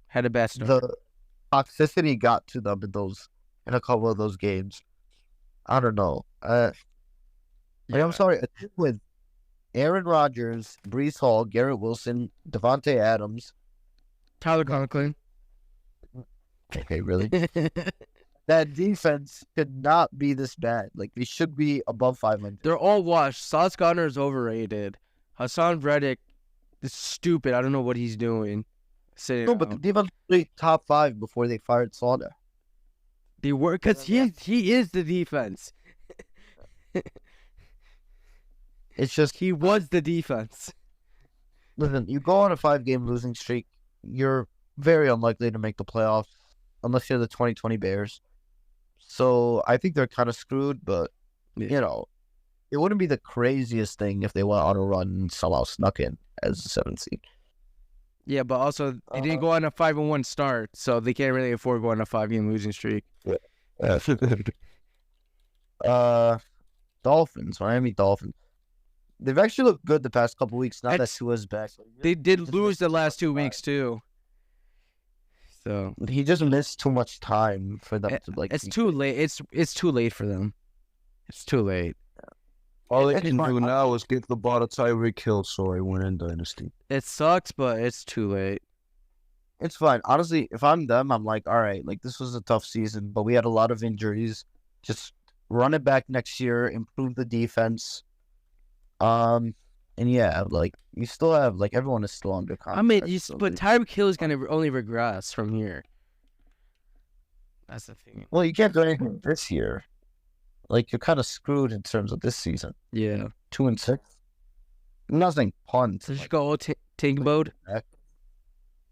Had a bad start. the toxicity got to them in a couple of those games. I don't know. I'm sorry. A team with Aaron Rodgers, Breece Hall, Garrett Wilson, Devontae Adams. Tyler Conklin. Okay, really? That defense could not be this bad. They should be above 500. They're all washed. Sauce Gardner is overrated. Hassan Reddick is stupid. I don't know what he's doing. No, but the defense was top 5 before they fired Slaughter. They were because he is the defense. It's just He was the defense. listen. You go on a 5-game losing streak, you're very unlikely to make the playoffs unless you're the 2020 Bears. So I think they're kind of screwed. But it wouldn't be the craziest thing if they went on a run and somehow snuck in as the 7th seed. Yeah, but also they didn't go on a 5-1 start, so they can't really afford going on a 5-game losing streak. Dolphins, Miami Dolphins. They've actually looked good the past couple weeks. Now that Tua's back, They did lose the last 2 weeks too. So he just missed too much time for them to It's too late. It's too late for them. It's too late. All they can do now is get the ball to Tyreek Hill so I win in Dynasty. It sucks, but it's too late. It's fine. Honestly, if I'm them, I'm like, all right, this was a tough season, but we had a lot of injuries. Just run it back next year, improve the defense. And yeah, you still have everyone is still under contract. I mean, but Tyreek Hill is gonna only regress from here. That's the thing. Well, you can't do anything this year. You're kind of screwed in terms of this season. Yeah. 2-6. Nothing punt. So just go tank mode.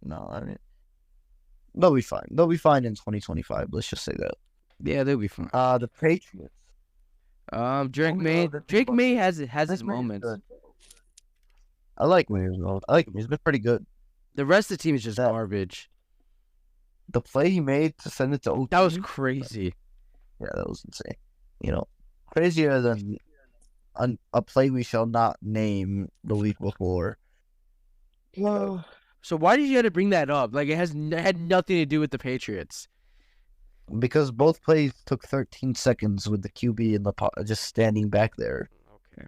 No, I mean, they'll be fine. They'll be fine in 2025. Let's just say that. Yeah, they'll be fine. The Patriots. Drake May has his moments. I like Williams though. I like him. He's been pretty good. The rest of the team is just That- garbage. The play he made to send it to OT. That was crazy. Yeah, that was insane. You know, crazier than a play we shall not name the week before. So why did you have to bring that up? Like, it had nothing to do with the Patriots. Because both plays took 13 seconds with the QB in the just standing back there. Okay.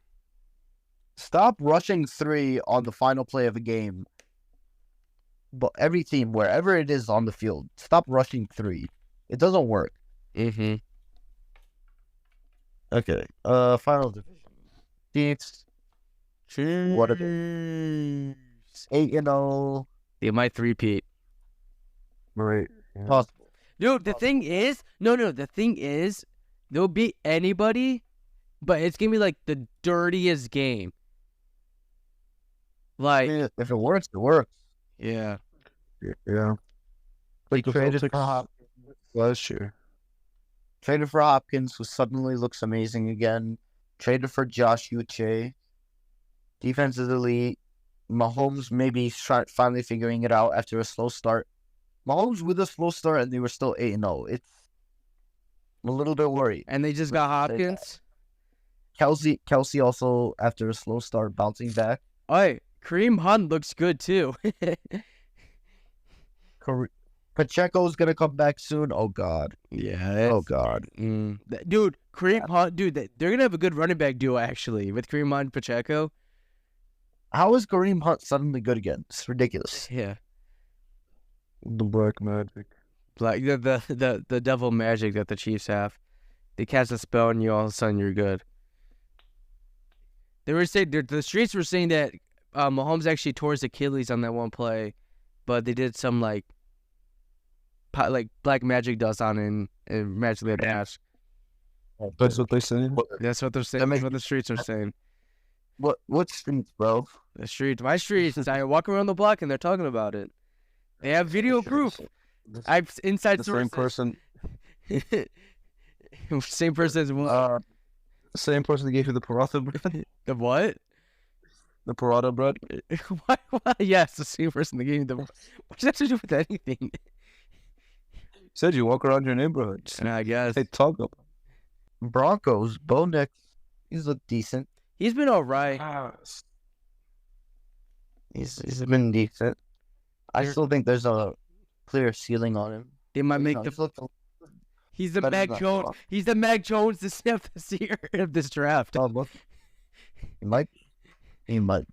Stop rushing 3 on the final play of a game. But every team, wherever it is on the field, stop rushing 3. It doesn't work. Mm-hmm. Okay. Final division. Chiefs. What are they? 8-0. They might three-peat. Right. Possible. Dude, the thing is, the thing is, they'll beat anybody, but it's gonna be like the dirtiest game. Like, If it works, it works. yeah. Yeah. Like The traded Celtics for Hopkins. last year. Traded for Hopkins, who suddenly looks amazing again. Traded for Josh Uche. Defense is elite. Mahomes maybe finally figuring it out after a slow start. Mahomes with a slow start, and they were still 8-0. It's I'm a little bit worried. And they just got Hopkins. Kelsey also, after a slow start, bouncing back. Oh, Kareem Hunt looks good too. Pacheco's going to come back soon. Oh, God. Yeah. Oh, God. Dude, Kareem Hunt, they're going to have a good running back duo, actually, with Kareem Hunt and Pacheco. How is Kareem Hunt suddenly good again? It's ridiculous. Yeah. The black magic. Like the devil magic that the Chiefs have. They cast a spell and all of a sudden you're good. They were saying, the streets were saying that Mahomes actually tore his Achilles on that one play, but they did some like black magic dust on it and magically attached. That's what they say. That's what they're saying. That's what the streets are saying. What streets, bro? The streets, my streets. I walk around the block and they're talking about it. They have video proof. I've inside The sources. Same person as what? The same person that gave you the paratha bread. The what? The paratha bread. What? Yes, the same person that gave me the. What does that have to do with anything? Said you walk around your neighborhood. I guess They talk about. Broncos, Bo Nix, he's looked decent. he's been all right. He's been decent. I still think there's a clear ceiling on him. They might make He's the. looked He's the better Mac than Jones. that. He's the Mac Jones this year of this draft. He might. He might.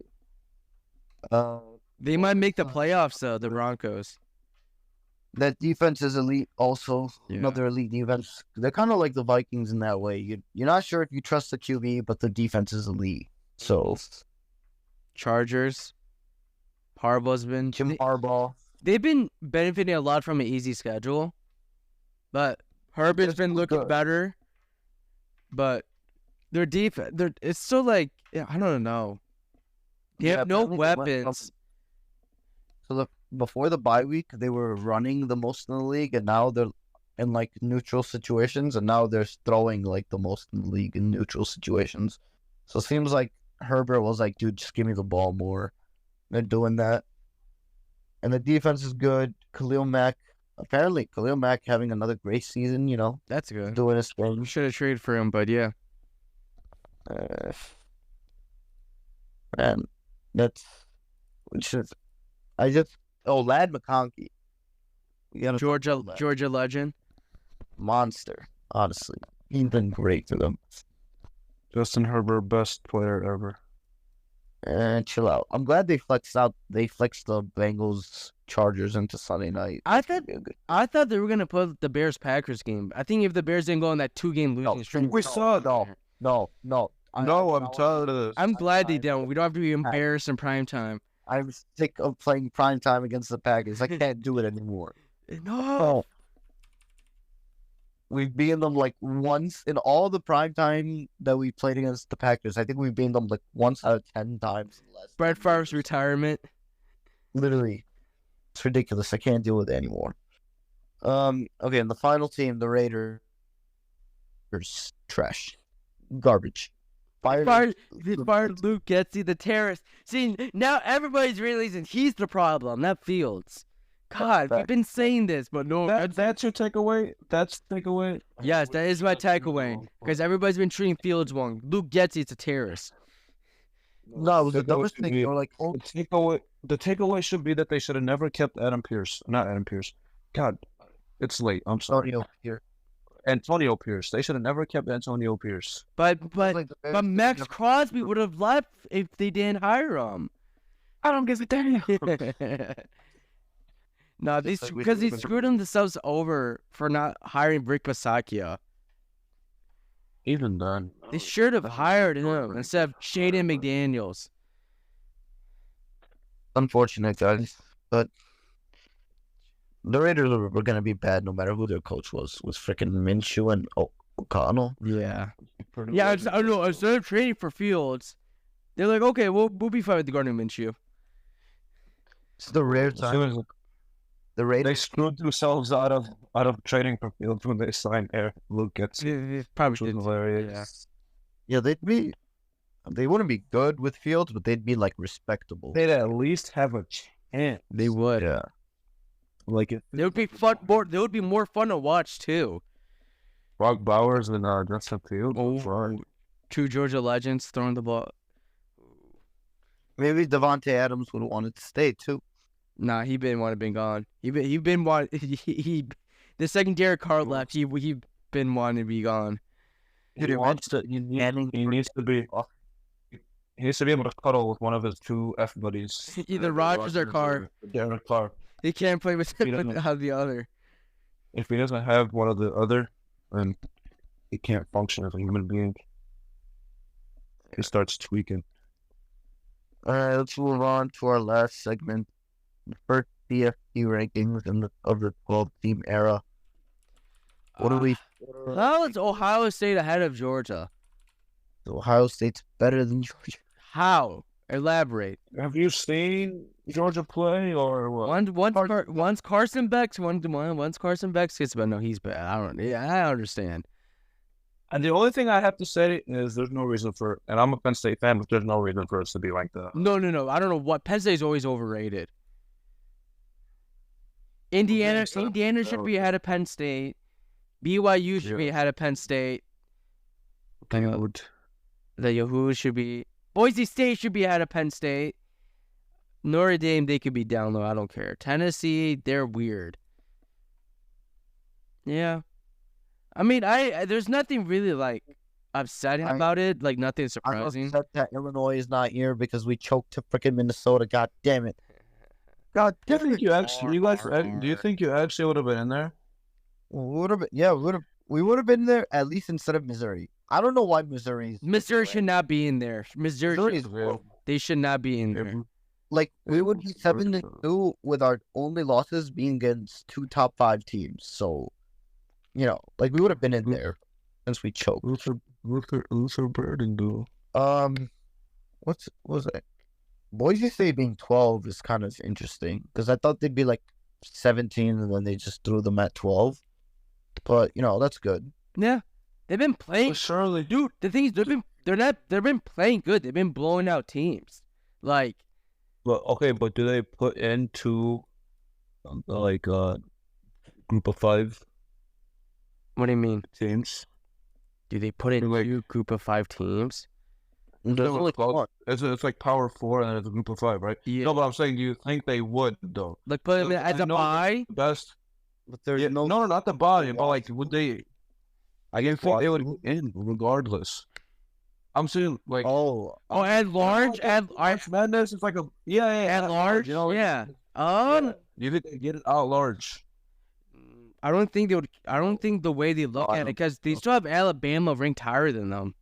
They might make the playoffs though. The Broncos. That defense is elite. Also, Yeah. another elite defense. They're kind of like the Vikings in that way. You're not sure if you trust the QB, but the defense is elite. So Chargers. Harbaugh's been. Jim Harbaugh. They've been benefiting a lot from an easy schedule, but Herbert's It's been looking good. better. But their defense, it's still like, I don't know. They have no but I think weapons. So look, before the bye week, they were running the most in the league, and now they're in like neutral situations, and now they're throwing like the most in the league in neutral situations. So it seems like Herbert was like, dude, just give me the ball more. They're doing that. And the defense is good. Khalil Mack having another great season, That's good. doing his thing. We should have traded for him, but yeah. Man, that's Lad McConkey. We gotta talk about that. Georgia legend. Monster, honestly. He's been great for them. Justin Herbert, best player ever. And chill out. I'm glad they flexed the Bengals Chargers into Sunday night. I thought they were gonna put the Bears Packers game. I think if the Bears didn't go on that 2-game losing streak, We saw it. No. I'm tired of this. I'm glad they don't. We don't have to be embarrassed in prime time. I'm sick of playing prime time against the Packers. I can't do it anymore. No. We've beaten them like once in all the prime time that we played against the Packers. I think we've beaten them like once out of 10 times. Brett Favre's retirement. Literally. It's ridiculous. I can't deal with it anymore. Okay, and the final team, the Raiders. Trash. Garbage. fired Luke Getsy, the terrorist. See, now everybody's realizing he's the problem, not Fields. God, we've been saying this, but no. That's your takeaway? That's the takeaway? Yes, that is my takeaway. Because everybody's been treating Fields wrong. Luke Getsy's a terrorist. No, it was the dumbest thing. They were like, oh, the takeaway should be that they should have never kept Adam Pierce. Not Adam Pierce. God, it's late. I'm sorry. Antonio Pierce. They should have never kept Antonio Pierce. But Max Crosby would have left if they didn't hire him. I don't give a damn. No, because they screwed themselves over for not hiring Rick Bisaccia. Even then. They should have hired him instead of Shaden McDaniels. Unfortunate, guys. But the Raiders were going to be bad no matter who their coach was. Was freaking Minshew and O'Connell. Yeah. Yeah, I don't know. Instead of trading for Fields, they're like, okay, we'll be fine with the Gardner Minshew. It's the rare time. The Raiders, they screwed themselves out of trading for Fields when they signed Luke Getsy. Probably hilarious. Yeah, they wouldn't be good with Fields, but they'd be like respectable. They'd at least have a chance. They would. Yeah. Like it would be fun. They would be more fun to watch too. Brock Bowers and Justin Fields. Oh, two Georgia legends throwing the ball. Maybe Devontae Adams would have wanted to stay too. Nah, he been gone. He the second Derek Carr left, he been wanting to be gone. He needs to be able to cuddle with one of his two F buddies. Either Rodgers or Carr. Derek Carr. He can't play with the other. If he doesn't have one of the other, then he can't function as a human being. He starts tweaking. All right, let's move on to our last segment. The first CFP rankings of the 12-team era. What do we? How is Ohio State ahead of Georgia? Ohio State's better than Georgia. How? Elaborate. Have you seen Georgia play or what? Once Carson Beck's once Carson Beck's gets better. No, he's bad. I understand. And the only thing I have to say is there's no reason for, and I'm a Penn State fan, but there's no reason for us to be like that. No. I don't know what. Penn State's always overrated. Indiana should be ahead of Penn State. BYU should be ahead of Penn State. The Yahoo should be. Boise State should be ahead of Penn State. Notre Dame, they could be down low. I don't care. Tennessee, they're weird. Yeah. I mean, there's nothing really like upsetting about it. Like nothing surprising. I'm upset that Illinois is not here because we choked to freaking Minnesota. God damn it. God damn it. Do you think you actually would have been in there? We would have been there at least instead of Missouri. I don't know why Missouri should not be in there. They should not be in there. Like we would be 7-2 with our only losses being against two top 5 teams. So, like we would have been in there since we choked. Luther Burden do. What was it? Boise State being 12 is kind of interesting because I thought they'd be like 17 and then they just threw them at 12. But that's good. Yeah, they've been playing. Well, surely, dude. The thing is, they've been playing good. They've been blowing out teams. Like, but do they put into group of 5? What do you mean? Teams? Do they put into group of 5 teams? It's like Power 4 and then it's a group of 5, right? Yeah. No, but I'm saying, do you think they would though? Like put them as a bye? Best. But there's no, not the body, but like, would they? I think they would in regardless. I'm saying like at large, March Madness is like at large, yeah. Do you think they get it out large? I don't think they would. I don't think the way they look at it because they still have Alabama ranked higher than them.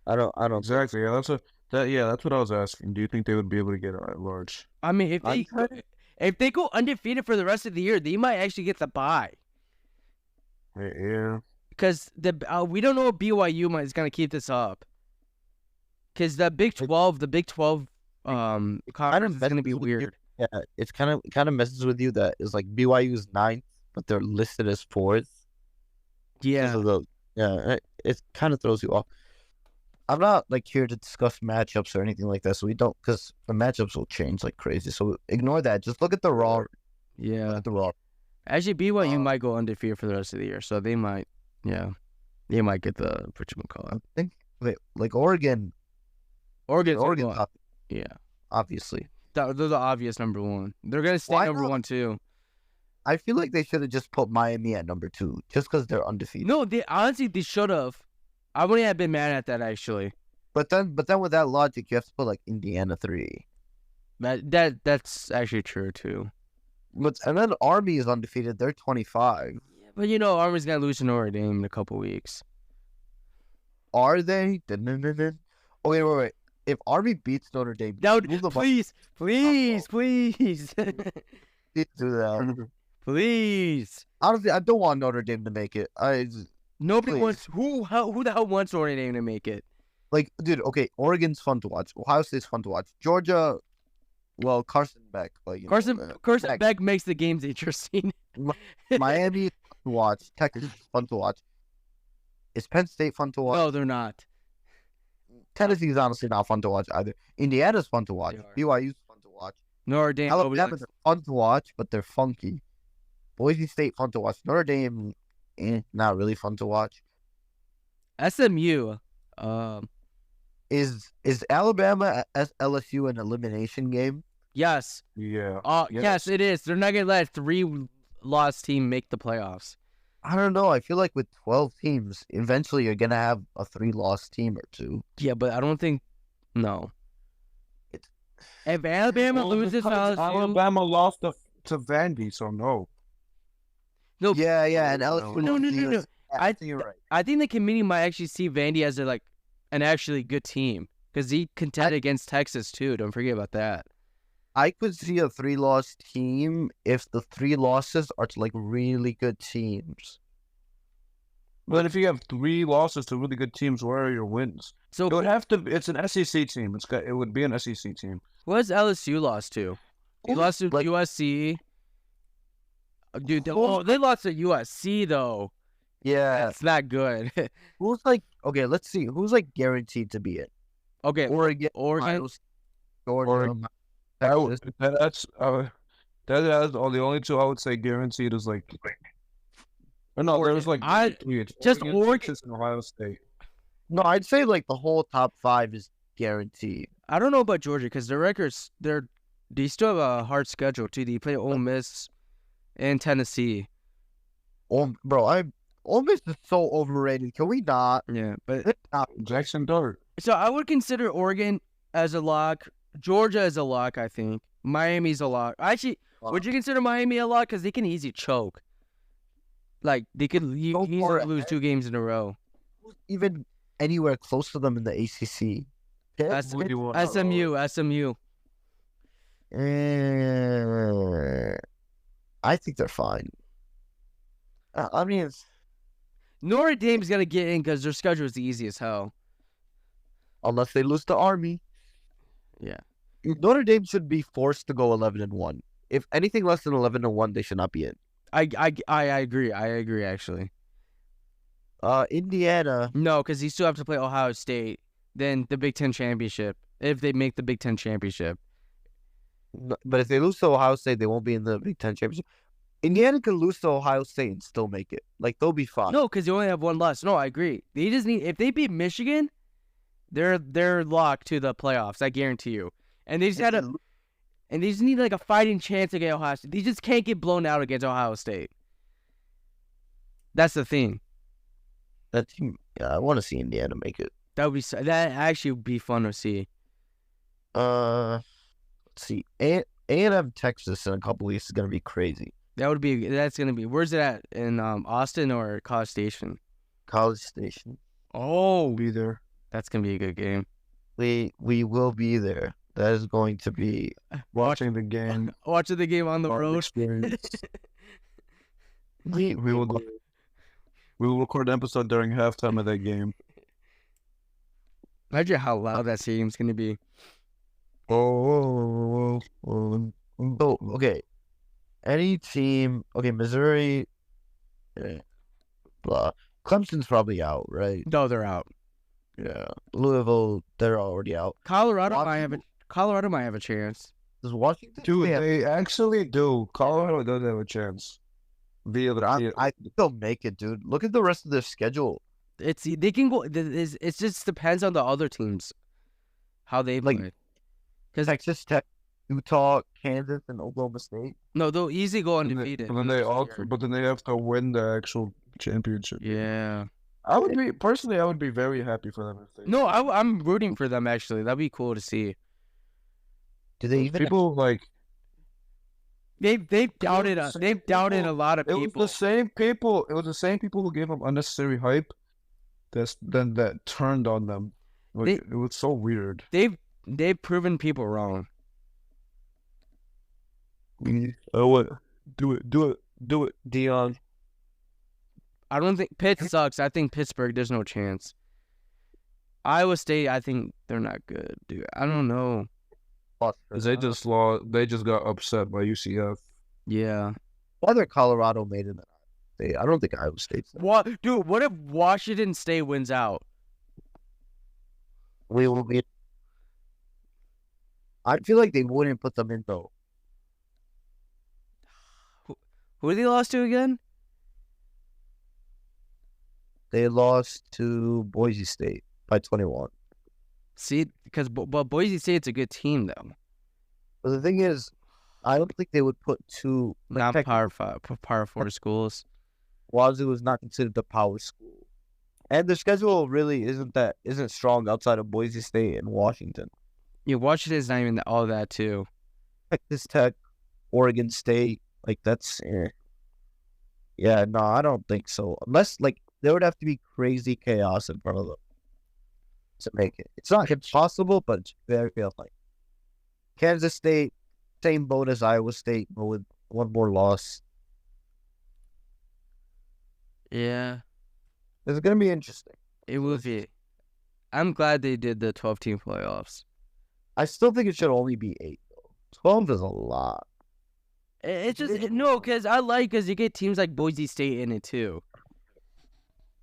I don't exactly. Yeah, that's what I was asking. Do you think they would be able to get it at large? I mean, if they go undefeated for the rest of the year, they might actually get the bye. Yeah. Because we don't know if BYU is going to keep this up. Because the Big 12 conference is going to be weird. Yeah, it's kind of messes with you that it's like BYU's 9th, but they're listed as 4th. Yeah. It kind of throws you off. I'm not like here to discuss matchups or anything like that. So we don't, because the matchups will change like crazy. So ignore that. Just look at the raw. Look Yeah. at the raw. Actually, BYU might go undefeated for the rest of the year, so they might. Yeah, they might get the whatchamacallit. I think like Oregon. Oregon. Top, Yeah, obviously. they're the obvious number one. They're gonna stay Why number not? 1 too. I feel like they should have just put Miami at number 2, just because they're undefeated. No, they honestly they should have. I wouldn't have been mad at that actually. But then with that logic, you have to put like Indiana 3. That's actually true too. And then Army is undefeated. They're 25. But you know, Army's gonna lose to Notre Dame in a couple weeks. Are they? Okay, wait. If Army beats Notre Dame, That would, move them up. please. Please do that. Please. Honestly, I don't want Notre Dame to make it. Nobody Please. wants who the hell wants Notre Dame to make it? Like, dude, okay, Oregon's fun to watch. Ohio State's fun to watch. Georgia, well, Carson Beck. But, Carson Beck makes the games interesting. Miami, fun to watch. Texas, fun to watch. Is Penn State fun to watch? No, they're not. Tennessee's honestly not fun to watch either. Indiana's fun to watch. BYU's fun to watch. Notre Dame. Alabama's fun to watch, but they're funky. Boise State, fun to watch. Notre Dame, not really fun to watch. SMU. Is Alabama at LSU an elimination game? Yes. Yeah. Yes, it is. They're not gonna let a 3-loss team make the playoffs. I don't know. I feel like with 12 teams, eventually you're gonna have a 3-loss team or 2. Yeah, but I don't think. No. It's- If Alabama loses to LSU, Alabama lost to Vandy, so no. no. Yeah, and LSU. No. I think you're right. I think the committee might actually see Vandy as an actually good team because he contended against Texas too. Don't forget about that. I could see a 3-loss team if the 3 losses are to like really good teams. But if you have 3 losses to really good teams, where are your wins? So It would have to. It's an SEC team. It would be an SEC team. what's LSU lost to? They lost to Like- USC. Dude, they lost to USC though. Yeah. That's not good. Who's like okay? Let's see. Who's like guaranteed to be it? Okay, Oregon, Oregon. Georgia, That Texas. that's the only 2 I would say guaranteed is like. Or no, there's like just Oregon. Texas, and Ohio State. No, I'd say like the whole top 5 is guaranteed. I don't know about Georgia because their records they still have a hard schedule too. They play Ole Miss and Tennessee. Ole Miss is so overrated. Can we not? Yeah, but Jackson Dart. so I would consider Oregon as a lock. Georgia as a lock, I think. Miami's a lock. Actually, would you consider Miami a lock? Because they can easily choke. Like, they could easily lose 2 games in a row. Even anywhere close to them in the ACC. SMU. I think they're fine. I mean, Notre Dame's going to get in because their schedule is easy as hell. unless they lose to Army. Yeah. Notre Dame should be forced to go 11-1. If anything less than 11-1, they should not be in. I agree. I agree, actually. Indiana. No, because you still have to play Ohio State, then the Big Ten championship, if they make the Big Ten championship. But if they lose to Ohio State, they won't be in the Big Ten championship. Indiana can lose to Ohio State and still make it. Like, they'll be fine. No, because you only have 1 loss. No, I agree. They just need, if they beat Michigan, they're locked to the playoffs. I guarantee you. And they just need like a fighting chance against Ohio State. They just can't get blown out against Ohio State. That's the thing. That team, I want to see Indiana make it. That actually would be fun to see. Let's see. A&M Texas in a couple weeks is gonna be crazy. That's gonna be. Where's it at? In Austin or College Station? College Station. Oh, Be there. that's gonna be a good game. We will be there. That is going to be Watching the game. Watching the game on the fun road. experience. We will record an episode during halftime of that game. Imagine how loud that stadium's gonna be. So, okay. Any team, okay, Missouri, blah. Clemson's probably out, right? No, they're out. Yeah, Louisville, they're already out. Colorado might Washington- have a chance. Does Washington? Dude, Yeah, they actually do. Colorado does have a chance. Via the I think they'll make it, dude. Look at the rest of their schedule. They can go. It just depends on the other teams, how they Like- play. Because Texas Tech, Utah, Kansas, and Oklahoma State. no, they'll easily go but then undefeated. but then they have to win the actual championship. Yeah. I would be very happy for them if they. No, I'm rooting for them actually. That'd be cool to see. Do they even? People like They've doubted us. same They've doubted people- a lot of it was people. the same people. It was the same people who gave them unnecessary hype. That turned on them. Like, it was so weird. They've proven people wrong. Oh, what? Do it, Dion. I don't think Pitt sucks. I think Pittsburgh, there's no chance. Iowa State, I think they're not good, dude. I don't know. They just lost. They just got upset by UCF. Yeah. Whether Colorado made it, I don't think Iowa State's. What, dude? What if Washington State wins out? We will be. I feel like they wouldn't put them in though. Who they lost to again? They lost to Boise State by 21. See, because but Boise State's a good team though. But the thing is, I don't think they would put two. Not Like, power four schools. Wazoo is not considered a power school, and the schedule really isn't strong outside of Boise State and Washington. Yeah, Washington's not even all that too. Texas Tech, Oregon State, like that's. Yeah, no, I don't think so. Unless there would have to be crazy chaos in front of them to make it. It's not impossible, but it's very likely. Kansas State, same boat as Iowa State, but with one more loss. Yeah, It's gonna be interesting. it will be. I'm glad they did the 12-team playoffs. I still think it should only be 8 though. 12 is a lot. It's just no, because you get teams like Boise State in it too.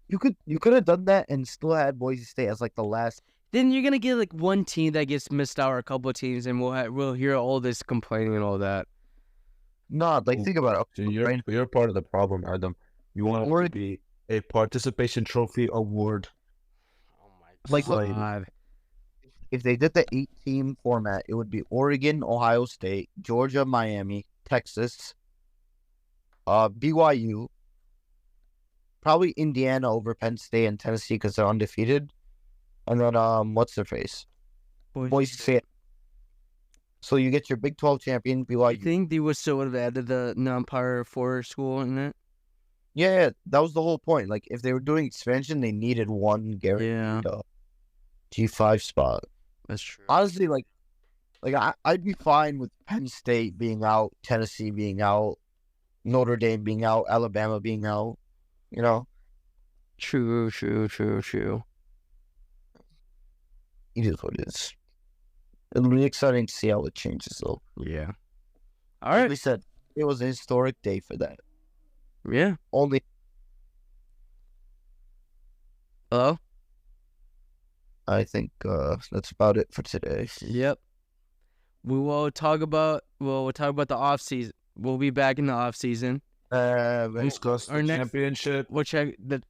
You could have done that and still had Boise State as the last. Then you're gonna get like one team that gets missed out, or a couple of teams, and we'll hear all this complaining and all that. No, think about it. So you're part of the problem, Adam. You want it to be a participation trophy award. Oh my Like, god! If they did the 8-team format, it would be Oregon, Ohio State, Georgia, Miami, Texas, BYU, probably Indiana over Penn State and Tennessee because they're undefeated, and then what's their face? Boise State. So you get your Big 12 champion I BYU. think they would still would have added the non-power 4 school in it. Yeah, that was the whole point. If they were doing expansion, they needed one guaranteed G5 spot. That's true. Honestly, I'd be fine with Penn State being out, Tennessee being out, Notre Dame being out, Alabama being out. You know, True. it is what it is. It'll be exciting to see how it changes, though. Yeah. All Like right. we said, it was a historic day for that. Yeah. Only Hello. I think that's about it for today. Yep. We'll talk about the off season. We'll be back in the off season. Discuss Our the next- championship. We'll check the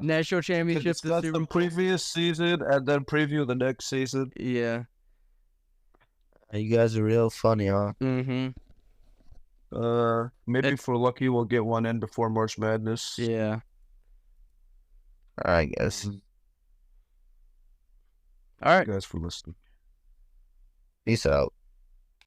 national championship. The Discuss Super the previous season and then preview the next season. Yeah. You guys are real funny, huh? Mm-hmm. Maybe if we're lucky, we'll get one in before March Madness. Yeah. I guess. All right. Thank you guys for listening. Peace out.